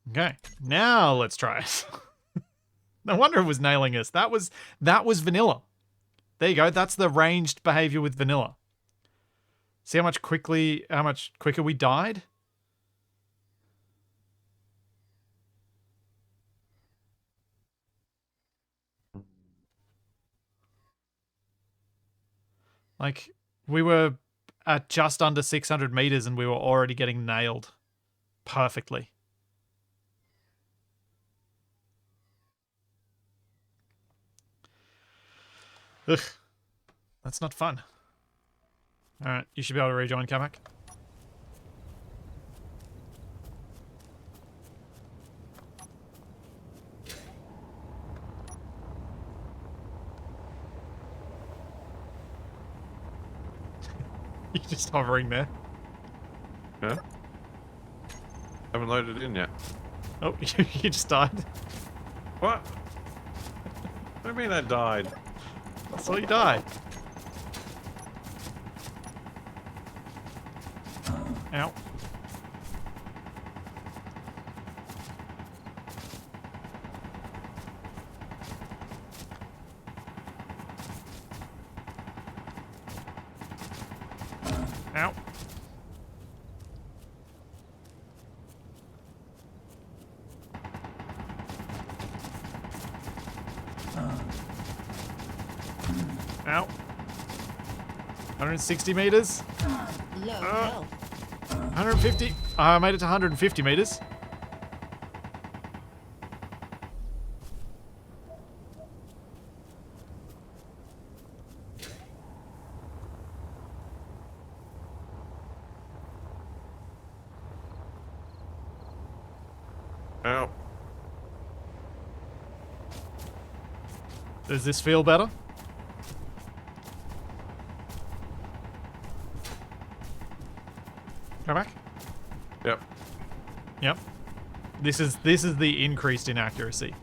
Okay, now let's try it. No wonder it was nailing us. That was vanilla. There you go. That's the ranged behavior with vanilla. See how much quicker we died? Like, we were at just under 600 meters and we were already getting nailed perfectly. Ugh. That's not fun. Alright, you should be able to rejoin, Capac. You're just hovering there. Yeah. Haven't loaded in yet. Oh, you just died. What? What do you mean I died? I saw you die. Ow. Ow. Ow. 160 meters. Low health. 150. I made it to 150 meters. Ow. Does this feel better? Come back. Yep. Yep. This is the increased inaccuracy.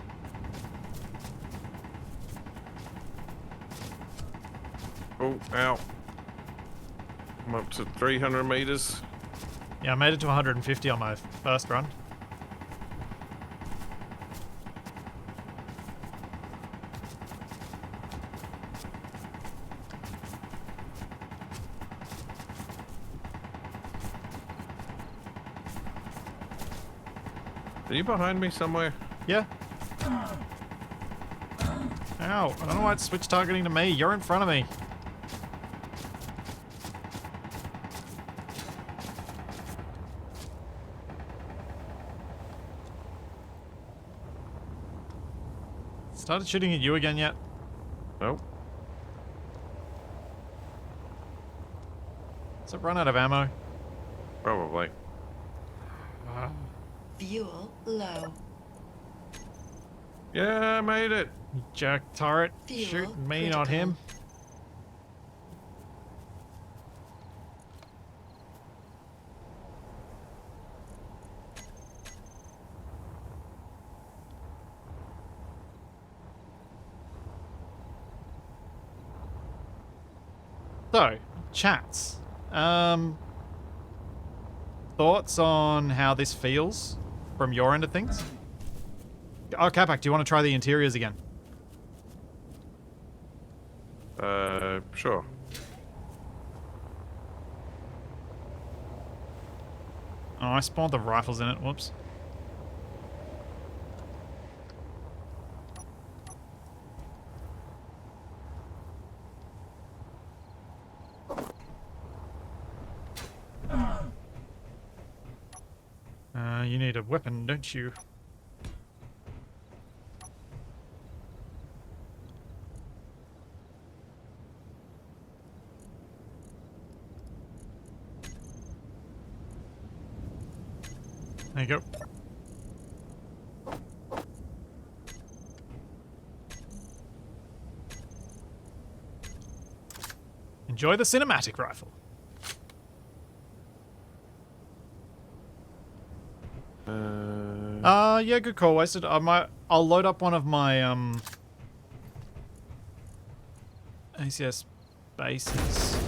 Oh, ow. I'm up to 300 meters. Yeah, I made it to 150 on my first run. Are you behind me somewhere? Yeah. Ow. I don't know why it's switched targeting to me. You're in front of me. Started shooting at you again yet? Nope. Does it run out of ammo? Probably. Fuel low. Yeah, I made it. You jerk turret. Fuel Shooting me, not critical. him. So, chats. Thoughts on how this feels from your end of things? Oh, Capac, do you want to try the interiors again? Sure. Oh, I spawned the rifles in it. Whoops. You need a weapon, don't you? There you go. Enjoy the cinematic rifle. Yeah, good call, Wasted. I'll load up one of my ACS bases.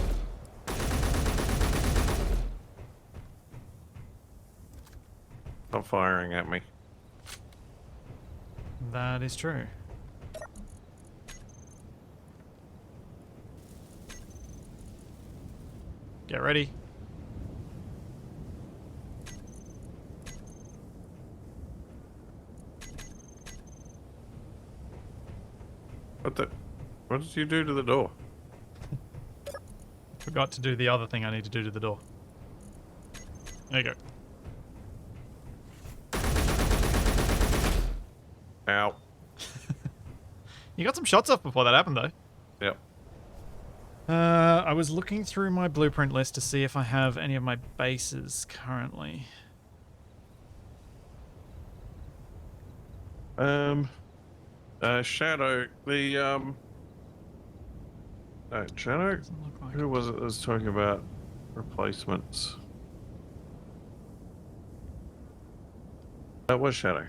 Stop firing at me. That is true. Get ready. What did you do to the door? Forgot to do the other thing I need to do to the door. There you go. Ow. You got some shots off before that happened, though. Yep. I was looking through my blueprint list to see if I have any of my bases currently. Shadow, Shadow? Doesn't look like Who was it that was talking about replacements? That was Shadow.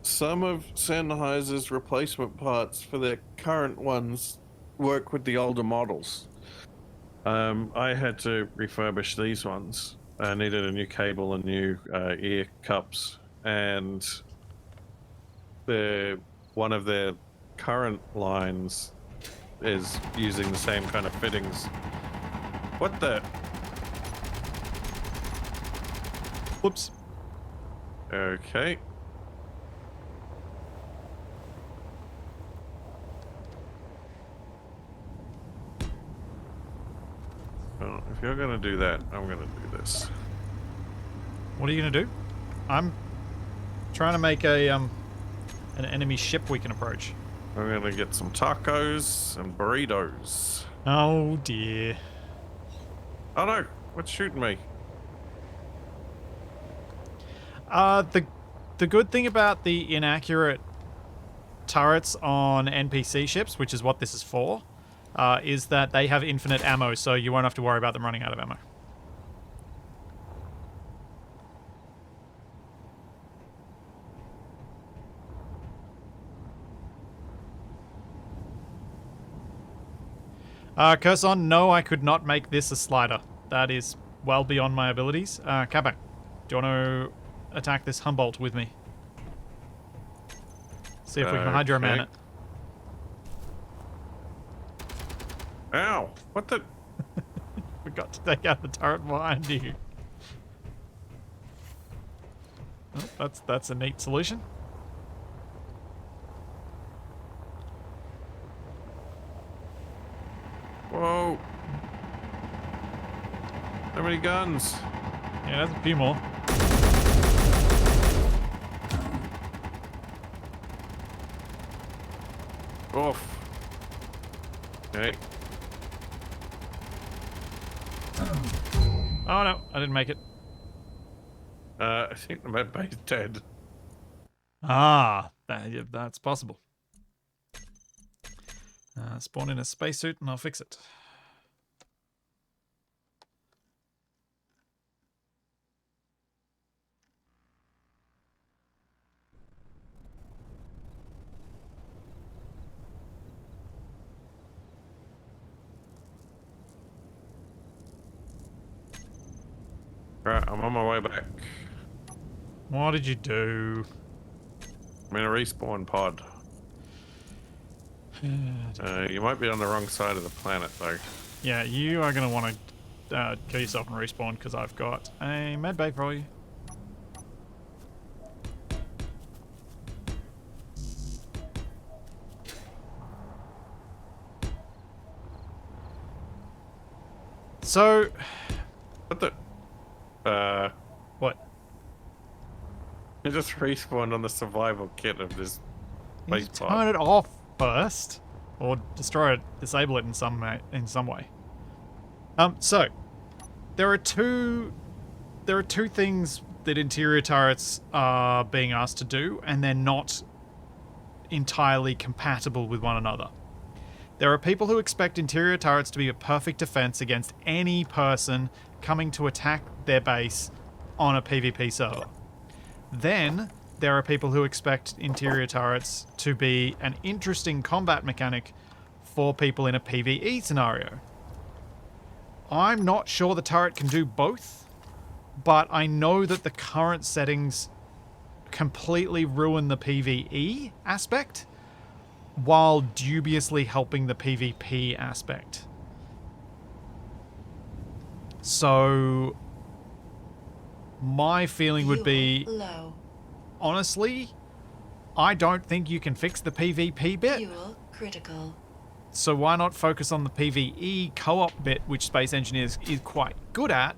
Some of Sennheiser's replacement parts for their current ones work with the older models. I had to refurbish these ones. I needed a new cable and new ear cups, and one of their current lines is using the same kind of fittings. What the? Whoops. Okay. Well, if you're gonna do that, I'm gonna do this. What are you gonna do? I'm trying to make a an enemy ship we can approach. I'm gonna get some tacos and burritos. Oh dear. Oh no! What's shooting me? The good thing about the inaccurate turrets on NPC ships, which is what this is for, is that they have infinite ammo, so you won't have to worry about them running out of ammo. Curson, no, I could not make this a slider. That is well beyond my abilities. Capac, do you want to attack this Humboldt with me? See if we can Hydro Man it. Ow! What the? Forgot to take out the turret behind you. Oh, that's a neat solution. Whoa! How many guns? Yeah, there's a few more. Off. Okay. Oh no, I didn't make it. I think the med bay's dead. Ah, that's possible. Spawn in a spacesuit and I'll fix it. Right, I'm on my way back. What did you do? I'm in a respawn pod. You might be on the wrong side of the planet, though. Yeah, you are going to want to kill yourself and respawn because I've got a medbay for you. So, What the? what? You just respawned on the survival kit of this You need base to pod. turn it off first, or destroy it, disable it in some way. So there are two things that interior turrets are being asked to do, and they're not entirely compatible with one another. There are people who expect interior turrets to be a perfect defense against any person coming to attack their base on a PvP server. Then there are people who expect interior turrets to be an interesting combat mechanic 4 people in a PvE scenario. I'm not sure the turret can do both, but I know that the current settings completely ruin the PvE aspect while dubiously helping the PvP aspect. So my feeling would be, Fuel low. honestly, I don't think you can fix the PvP bit. Fuel critical. So why not focus on the PvE co-op bit, which Space Engineers is quite good at,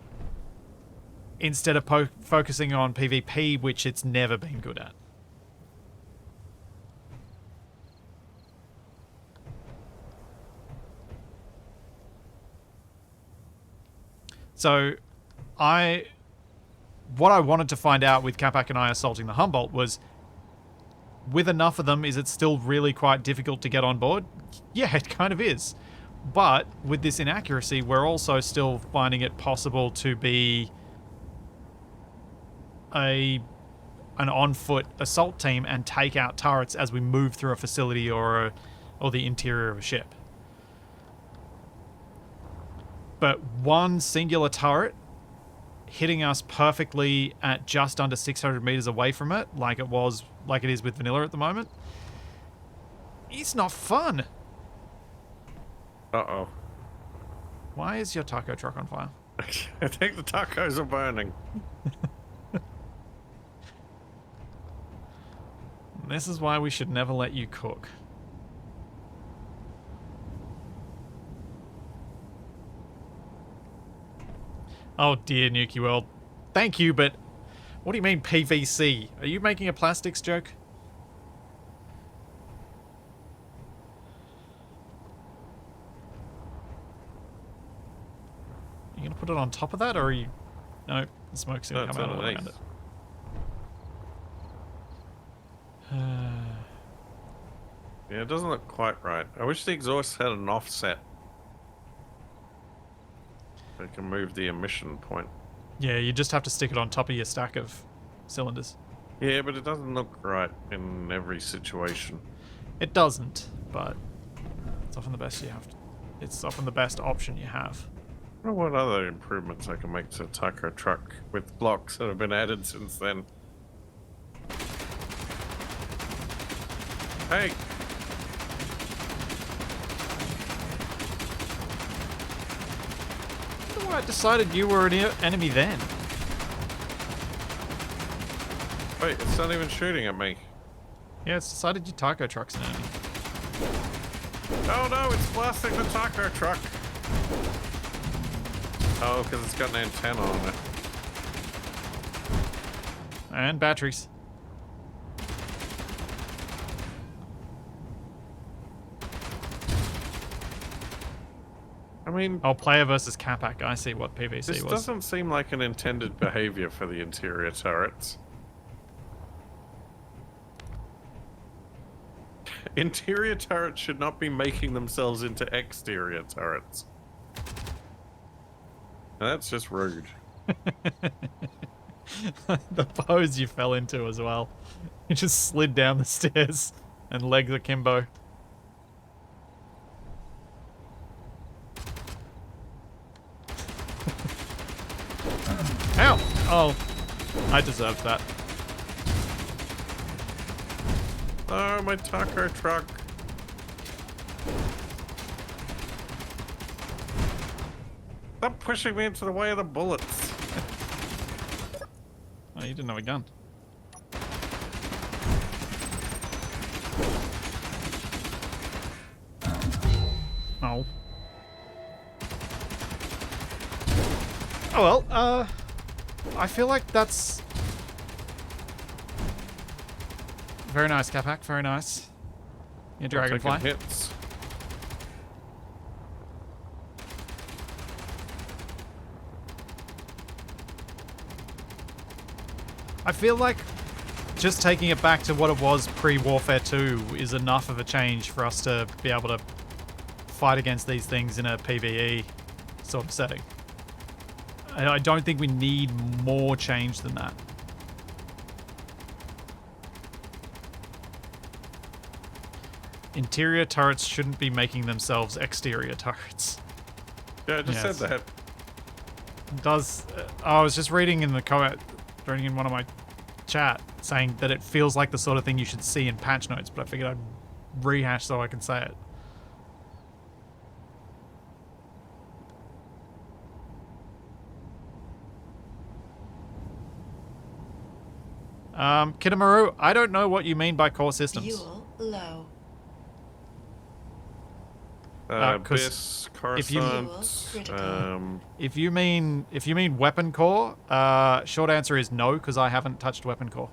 instead of focusing on PvP, which it's never been good at. So, what I wanted to find out with Capac and I assaulting the Humboldt was, with enough of them, is it still really quite difficult to get on board? Yeah, it kind of is. But with this inaccuracy, we're also still finding it possible to be an on-foot assault team and take out turrets as we move through a facility or the interior of a ship. But one singular turret hitting us perfectly at just under 600 meters away from it, like it is with Vanilla at the moment, it's not fun. Uh-oh. Why is your taco truck on fire? I think the tacos are burning. This is why we should never let you cook. Oh dear, Nuki World. Thank you, but what do you mean PVC? Are you making a plastics joke? You gonna put it on top of that, or are you... No, the smoke's gonna No, come it's out all around underneath. it. Yeah, it doesn't look quite right. I wish the exhaust had an offset. I can move the emission point. Yeah, you just have to stick it on top of your stack of cylinders. Yeah, but it doesn't look right in every situation. It doesn't, but it's often the best you have. It's often the best option you have. I wonder what other improvements I can make to the taco truck with blocks that have been added since then. Hey! I wonder why I decided you were an enemy then. Wait, it's not even shooting at me. Yeah, it's decided your taco truck's an enemy. Oh no, it's blasting the taco truck! Oh, because it's got an antenna on it. And batteries. I mean, Oh, player versus Capac. I see what PVC this was. doesn't seem like an intended behavior for the interior turrets. Interior turrets should not be making themselves into exterior turrets. Now, that's just rude. The pose you fell into as well. You just slid down the stairs and legs akimbo. Ow! Oh, I deserved that. Oh, my taco truck. Stop pushing me into the way of the bullets. Oh, you didn't have a gun. Oh. Oh well, I feel like that's... Very nice, Capac, very nice. Your Taking dragonfly. hits. I feel like just taking it back to what it was pre-Warfare 2 is enough of a change for us to be able to fight against these things in a PvE sort of setting. I don't think we need more change than that. Interior turrets shouldn't be making themselves exterior turrets. Yeah, I just Yes. said that. Does I was just reading in the comment, reading in one of my chat, saying that it feels like the sort of thing you should see in patch notes, but I figured I'd rehash so I can say it. Kitamaru, I don't know what you mean by core systems. Fuel low. 'Cause Biss, if you- Coruscant, Critical. If you mean weapon core, short answer is no, because I haven't touched weapon core.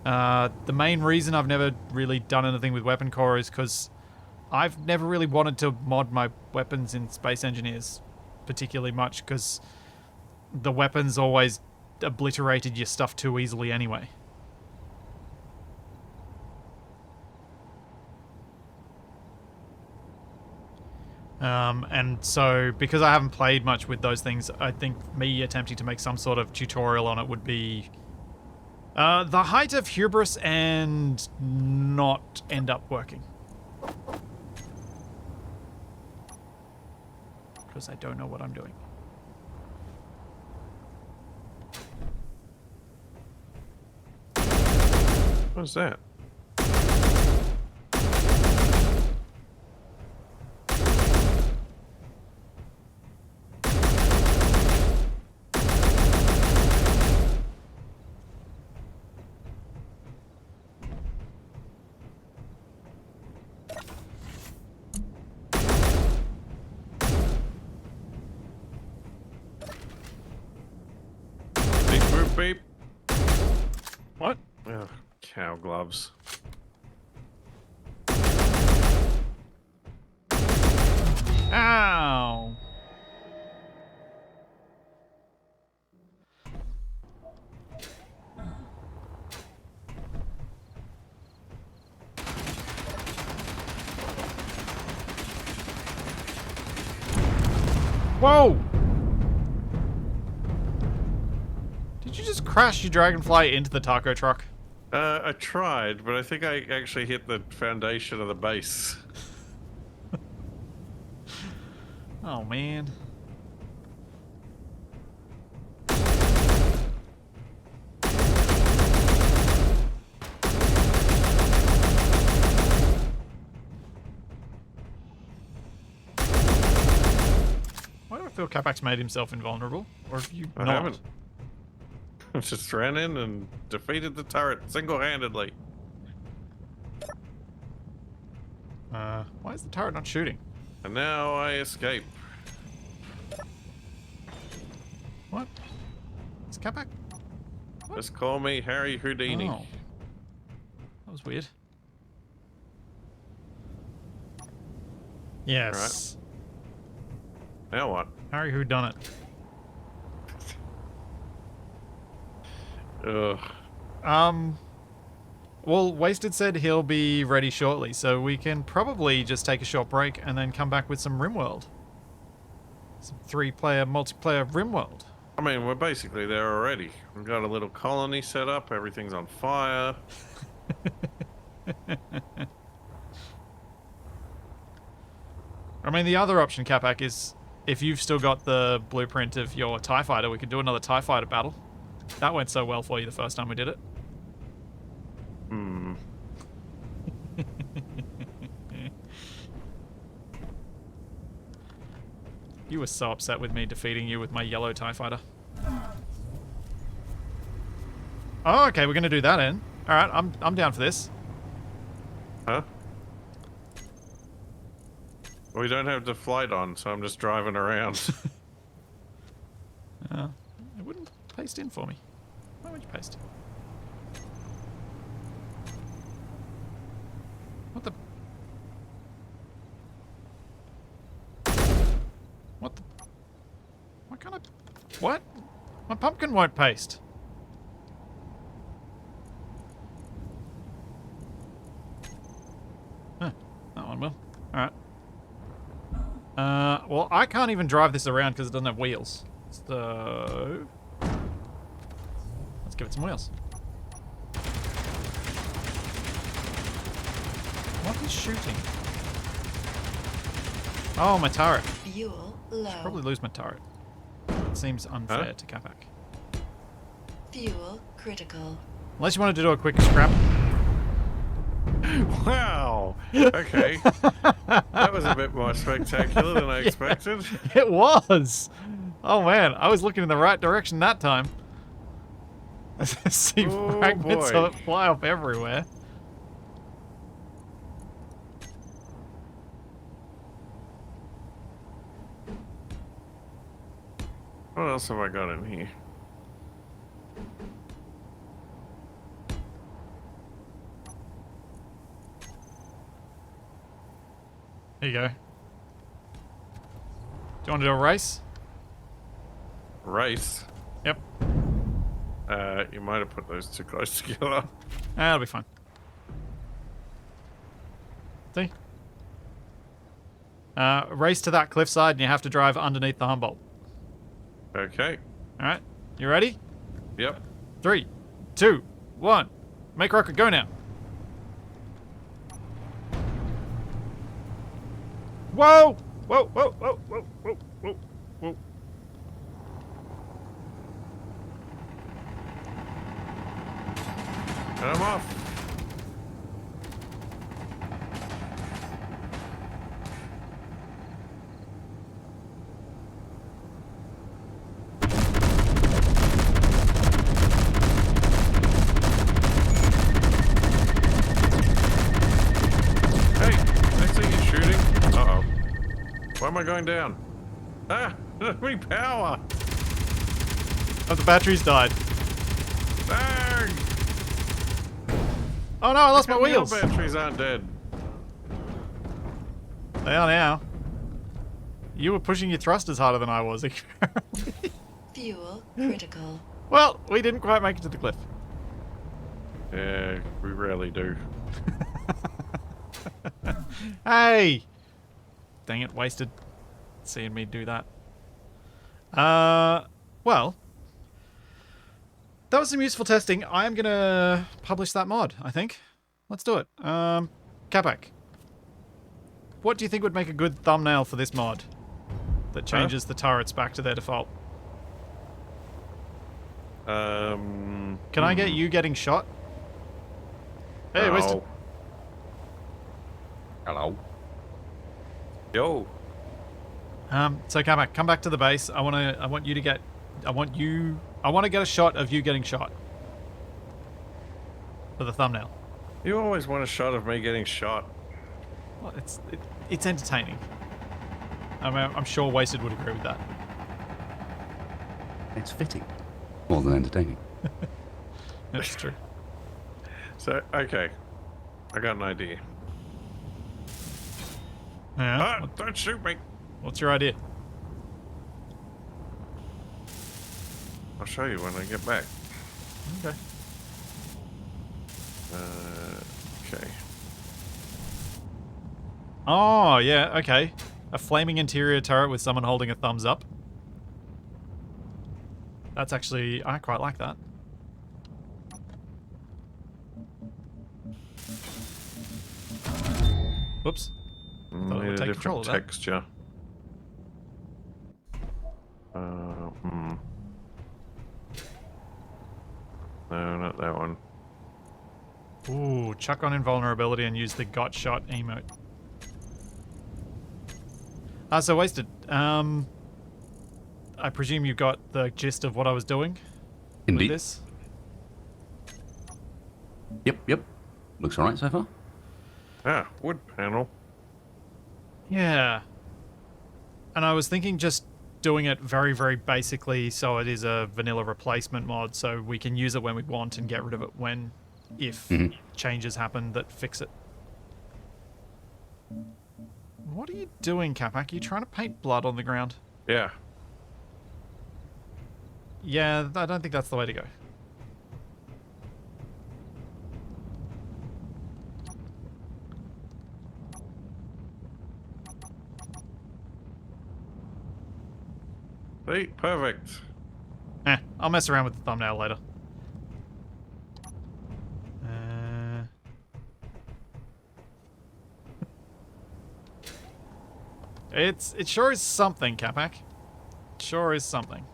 The main reason I've never really done anything with weapon core is because I've never really wanted to mod my weapons in Space Engineers particularly much, because the weapons always obliterated your stuff too easily anyway. And so, because I haven't played much with those things, I think me attempting to make some sort of tutorial on it would be the height of hubris and not end up working. Because I don't know what I'm doing. What's that? Beep, boop, beep. What? Oh, cow gloves. Ow! Whoa! Did you just crash your dragonfly into the taco truck? I tried, but I think I actually hit the foundation of the base. Oh, man. Why do I feel Capac's made himself invulnerable? Or have you I not? haven't. I just ran in and defeated the turret single-handedly. Why is the turret not shooting? And now I escape. What? Is Capac? Just call me Harry Houdini. Oh. That was weird. Yes. Now what? Harry who done it? Ugh. Well, Wasted said he'll be ready shortly, so we can probably just take a short break and then come back with some RimWorld. Some 3-player multiplayer RimWorld. I mean, we're basically there already. We've got a little colony set up. Everything's on fire. I mean, the other option, Capac, is if you've still got the blueprint of your TIE fighter, we could do another TIE fighter battle. That went so well for you the first time we did it. Hmm. You were so upset with me defeating you with my yellow TIE fighter. Oh, okay, we're gonna do that in. Alright, I'm down for this. Huh? We don't have the flight on, so I'm just driving around. It wouldn't paste in for me. Why would you paste? What the? What the? What kind of? What? My pumpkin won't paste. Huh. That one will. Alright. Well, I can't even drive this around because it doesn't have wheels. So... let's give it some wheels. What is shooting? Oh, my turret. Fuel low. Probably lose my turret. It seems unfair Huh? to Capac. Fuel critical. Unless you wanted to do a quick scrap. Wow. Okay. That was a bit more spectacular than I expected. It was! Oh man, I was looking in the right direction that time. I see Oh, fragments boy. of it fly off everywhere. What else have I got in here? There you go. Do you want to do a race? Race. Yep. You might have put those too close together. That'll be fine. See? Race to that cliffside and you have to drive underneath the Humboldt. Okay. Alright, you ready? Yep. 3, 2, 1. Make rocket go now. Whoa! Whoa, whoa, whoa, whoa, whoa, whoa, whoa. I'm off. Hey, I see you shooting. Uh-oh. Why am I going down? Ah, me power. Oh, the batteries died. Bang! Oh no, I lost my How come your wheels. batteries aren't dead. They are now. You were pushing your thrusters harder than I was. Fuel critical. Well, we didn't quite make it to the cliff. Yeah, we rarely do. Hey! Dang it, wasted. Seeing me do that. Well. That was some useful testing. I am gonna publish that mod, I think. Let's do it. Capac. What do you think would make a good thumbnail for this mod? That changes the turrets back to their default. Can I get you getting shot? Hey, wasted. No. Hello. Yo. So Capac, come back to the base. I want to get a shot of you getting shot. For the thumbnail. You always want a shot of me getting shot. Well, it's entertaining. I mean, I'm sure Wasted would agree with that. It's fitting. More than entertaining. That's true. So, okay. I got an idea. Yeah. Ah, don't shoot me. What's your idea? I'll show you when I get back. Okay. Okay. Oh, yeah, okay. A flaming interior turret with someone holding a thumbs up. That's actually... I quite like that. Whoops. Thought it Need would a take control different of that. texture. No, not that one. Ooh, chuck on invulnerability and use the got shot emote. So Wasted. I presume you got the gist of what I was doing with Indeed. this? Yep. Looks alright so far. Ah, wood panel. Yeah. And I was thinking just doing it very, very basically so it is a vanilla replacement mod so we can use it when we want and get rid of it if changes happen that fix it. What are you doing, Capac? Are you trying to paint blood on the ground? Yeah. Yeah, I don't think that's the way to go. See? Perfect. I'll mess around with the thumbnail later. It sure is something, Capac. Sure is something.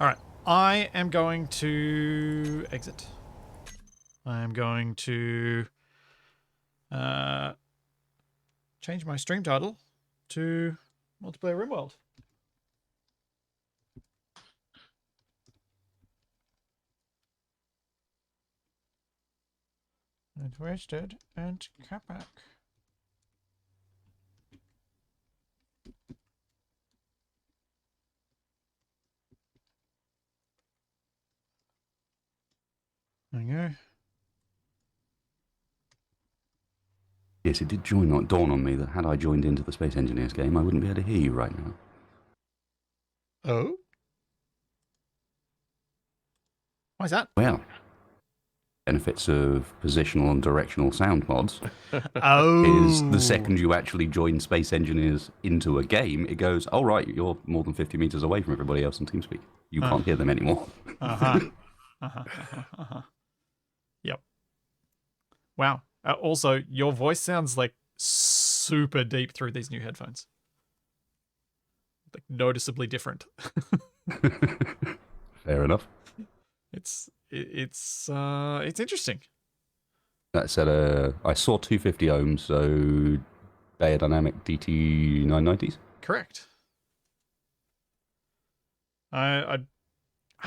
Alright. I am going to exit. I am going to change my stream title to Multiplayer RimWorld. And wasted and Capac. There you go. Yes, it did dawn on me that had I joined into the Space Engineers game, I wouldn't be able to hear you right now. Oh? Why is that? Well, benefits of positional and directional sound mods Oh. is the second you actually join Space Engineers into a game, it goes, oh, right, you're more than 50 meters away from everybody else on TeamSpeak. You can't hear them anymore. Yep. Wow. Also, your voice sounds like super deep through these new headphones. Like noticeably different. Fair enough. It's interesting. That's at I saw 250 ohms, so Beyerdynamic DT990s. Correct. I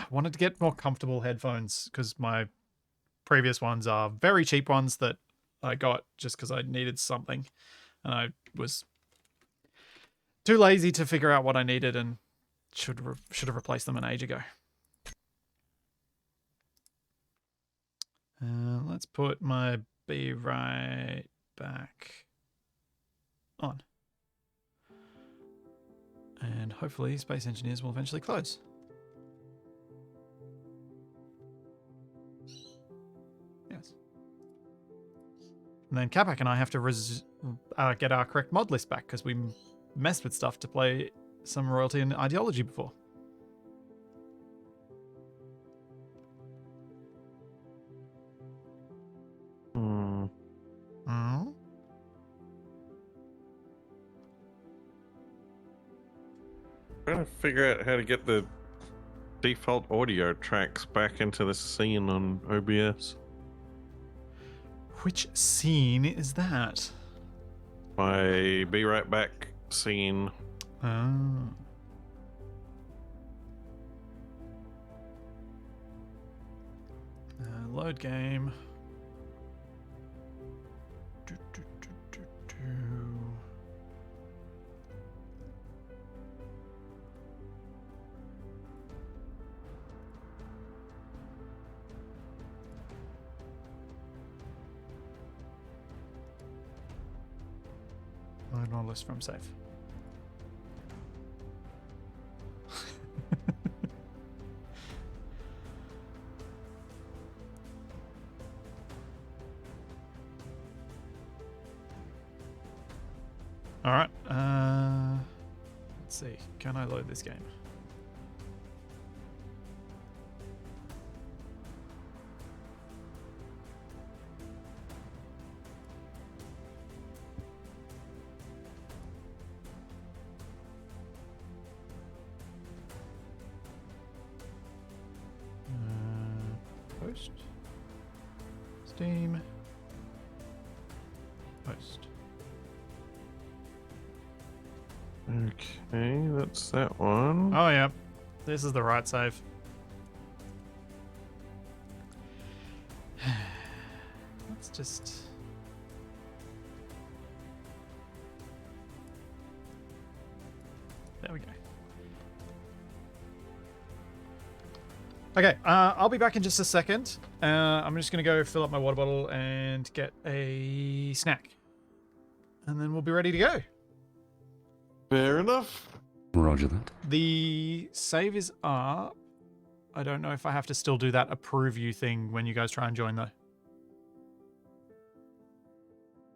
wanted to get more comfortable headphones because my previous ones are very cheap ones that I got just because I needed something, and I was too lazy to figure out what I needed and should have replaced them an age ago. Let's put my B right back on. And hopefully Space Engineers will eventually close. Yes. And then Capac and I have to get our correct mod list back because we messed with stuff to play some Royalty and Ideology before. Trying to figure out how to get the default audio tracks back into the scene on OBS. Which scene is that? My Be Right Back scene. Oh. Load game. Do, do, do, do, do. Load mod list from safe. All right. Let's see. Can I load this game? Post. Steam. Post. Okay, that's that one. Oh, yeah. This is the right save. Let's just... There we go. Okay, I'll be back in just a second. I'm just going to go fill up my water bottle and get a snack. And then we'll be ready to go. Fair enough. Roger that. The save is up. I don't know if I have to still do that approve you thing when you guys try and join, though.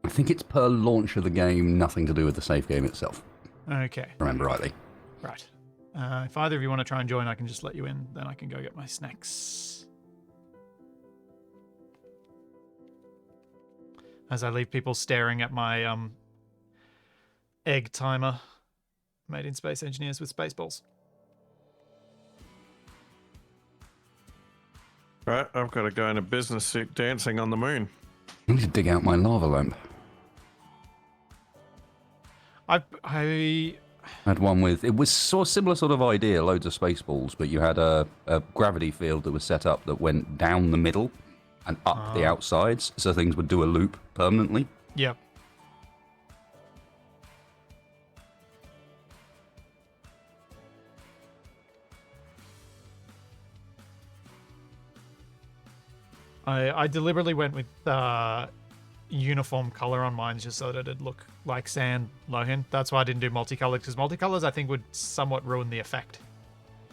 I think it's per launch of the game, nothing to do with the save game itself. Okay. Remember rightly. Right. If either of you want to try and join, I can just let you in. Then I can go get my snacks. As I leave people staring at my egg timer made in Space Engineers with Spaceballs. Right, I've got to go in a business suit dancing on the moon. I need to dig out my lava lamp. I I had one with, it was sort of similar sort of idea, loads of spaceballs, but you had a gravity field that was set up that went down the middle and up the outsides, so things would do a loop permanently. Yep. I deliberately went with uniform color on mine just so that it'd look like sand, Lohin. That's why I didn't do multicolored, because multicolors I think would somewhat ruin the effect.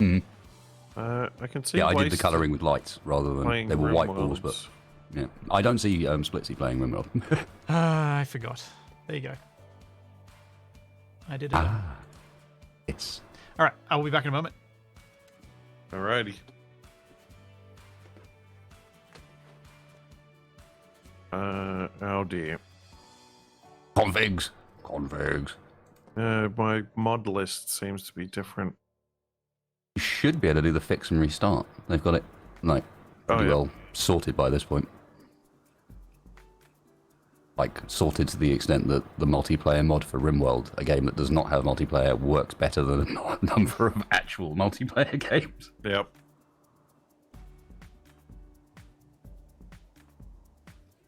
Mm. I can see. Yeah, I did the waste colouring with lights rather than playing they were white Rimworlds. balls, but yeah, I don't see Splitsy playing Rimworld. I forgot. There you go. I did it. Yes. All right, I'll be back in a moment. Alrighty. Oh dear. Configs. My mod list seems to be different. You should be able to do the fix and restart. They've got it like pretty well sorted by this point. Like sorted to the extent that the multiplayer mod for Rimworld, a game that does not have multiplayer, works better than a number of actual multiplayer games. Yep.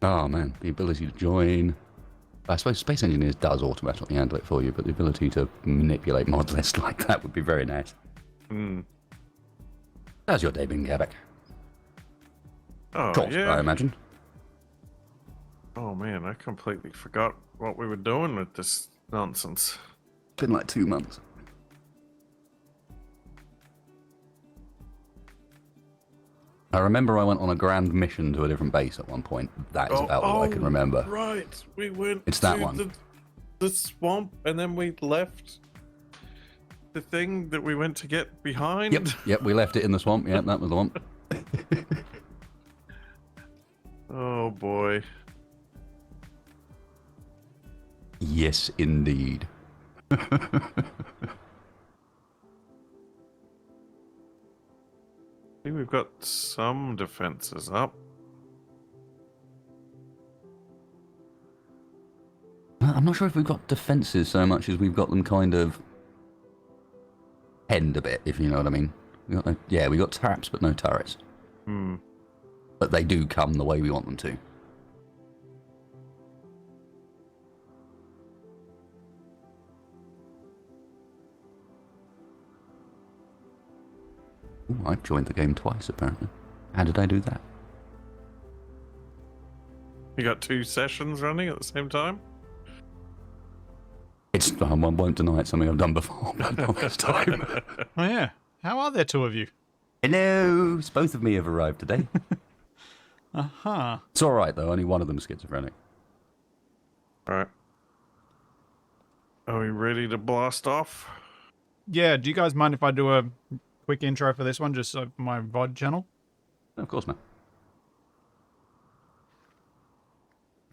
Oh man, the ability to join. I suppose Space Engineers does automatically handle it for you, but the ability to manipulate mod lists like that would be very nice. Hmm. How's your day been, Capac? Oh Short, yeah. I imagine. Oh man, I completely forgot what we were doing with this nonsense. Been like 2 months. I remember I went on a grand mission to a different base at one point. That is about all I can remember. Right, we went. It's that to one. The swamp, and then we left the thing that we went to get behind. Yep, we left it in the swamp. Yep, that was the one. Oh boy. Yes, indeed. I think we've got some defenses up. I'm not sure if we've got defences so much as we've got them kind of penned a bit, if you know what I mean. We got traps, but no turrets. Hmm. But they do come the way we want them to. Ooh, I've joined the game twice, apparently. How did I do that? You got 2 sessions running at the same time? I won't deny it's something I've done before, but not this time. Oh yeah. How are there 2 of you? Hello! Both of me have arrived today. Uh-huh. It's alright, though. Only one of them is schizophrenic. Alright. Are we ready to blast off? Yeah, do you guys mind if I do a quick intro for this one, just so for my VOD channel? Of course, man.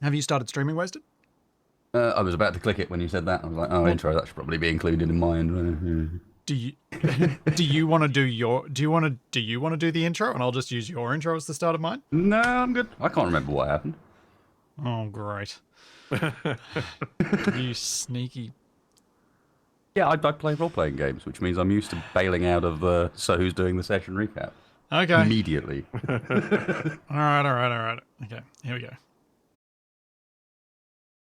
Have you started streaming, Wasted? I was about to click it when you said that. I was like, oh, intro, that should probably be included in mine. Do you do you want to do the intro and I'll just use your intro as the start of mine? No, I'm good. I can't remember what happened. Oh, great. You sneaky. Yeah, I play role-playing games, which means I'm used to bailing out of So Who's Doing the Session recap. Okay. Immediately. All right. Okay, here we go.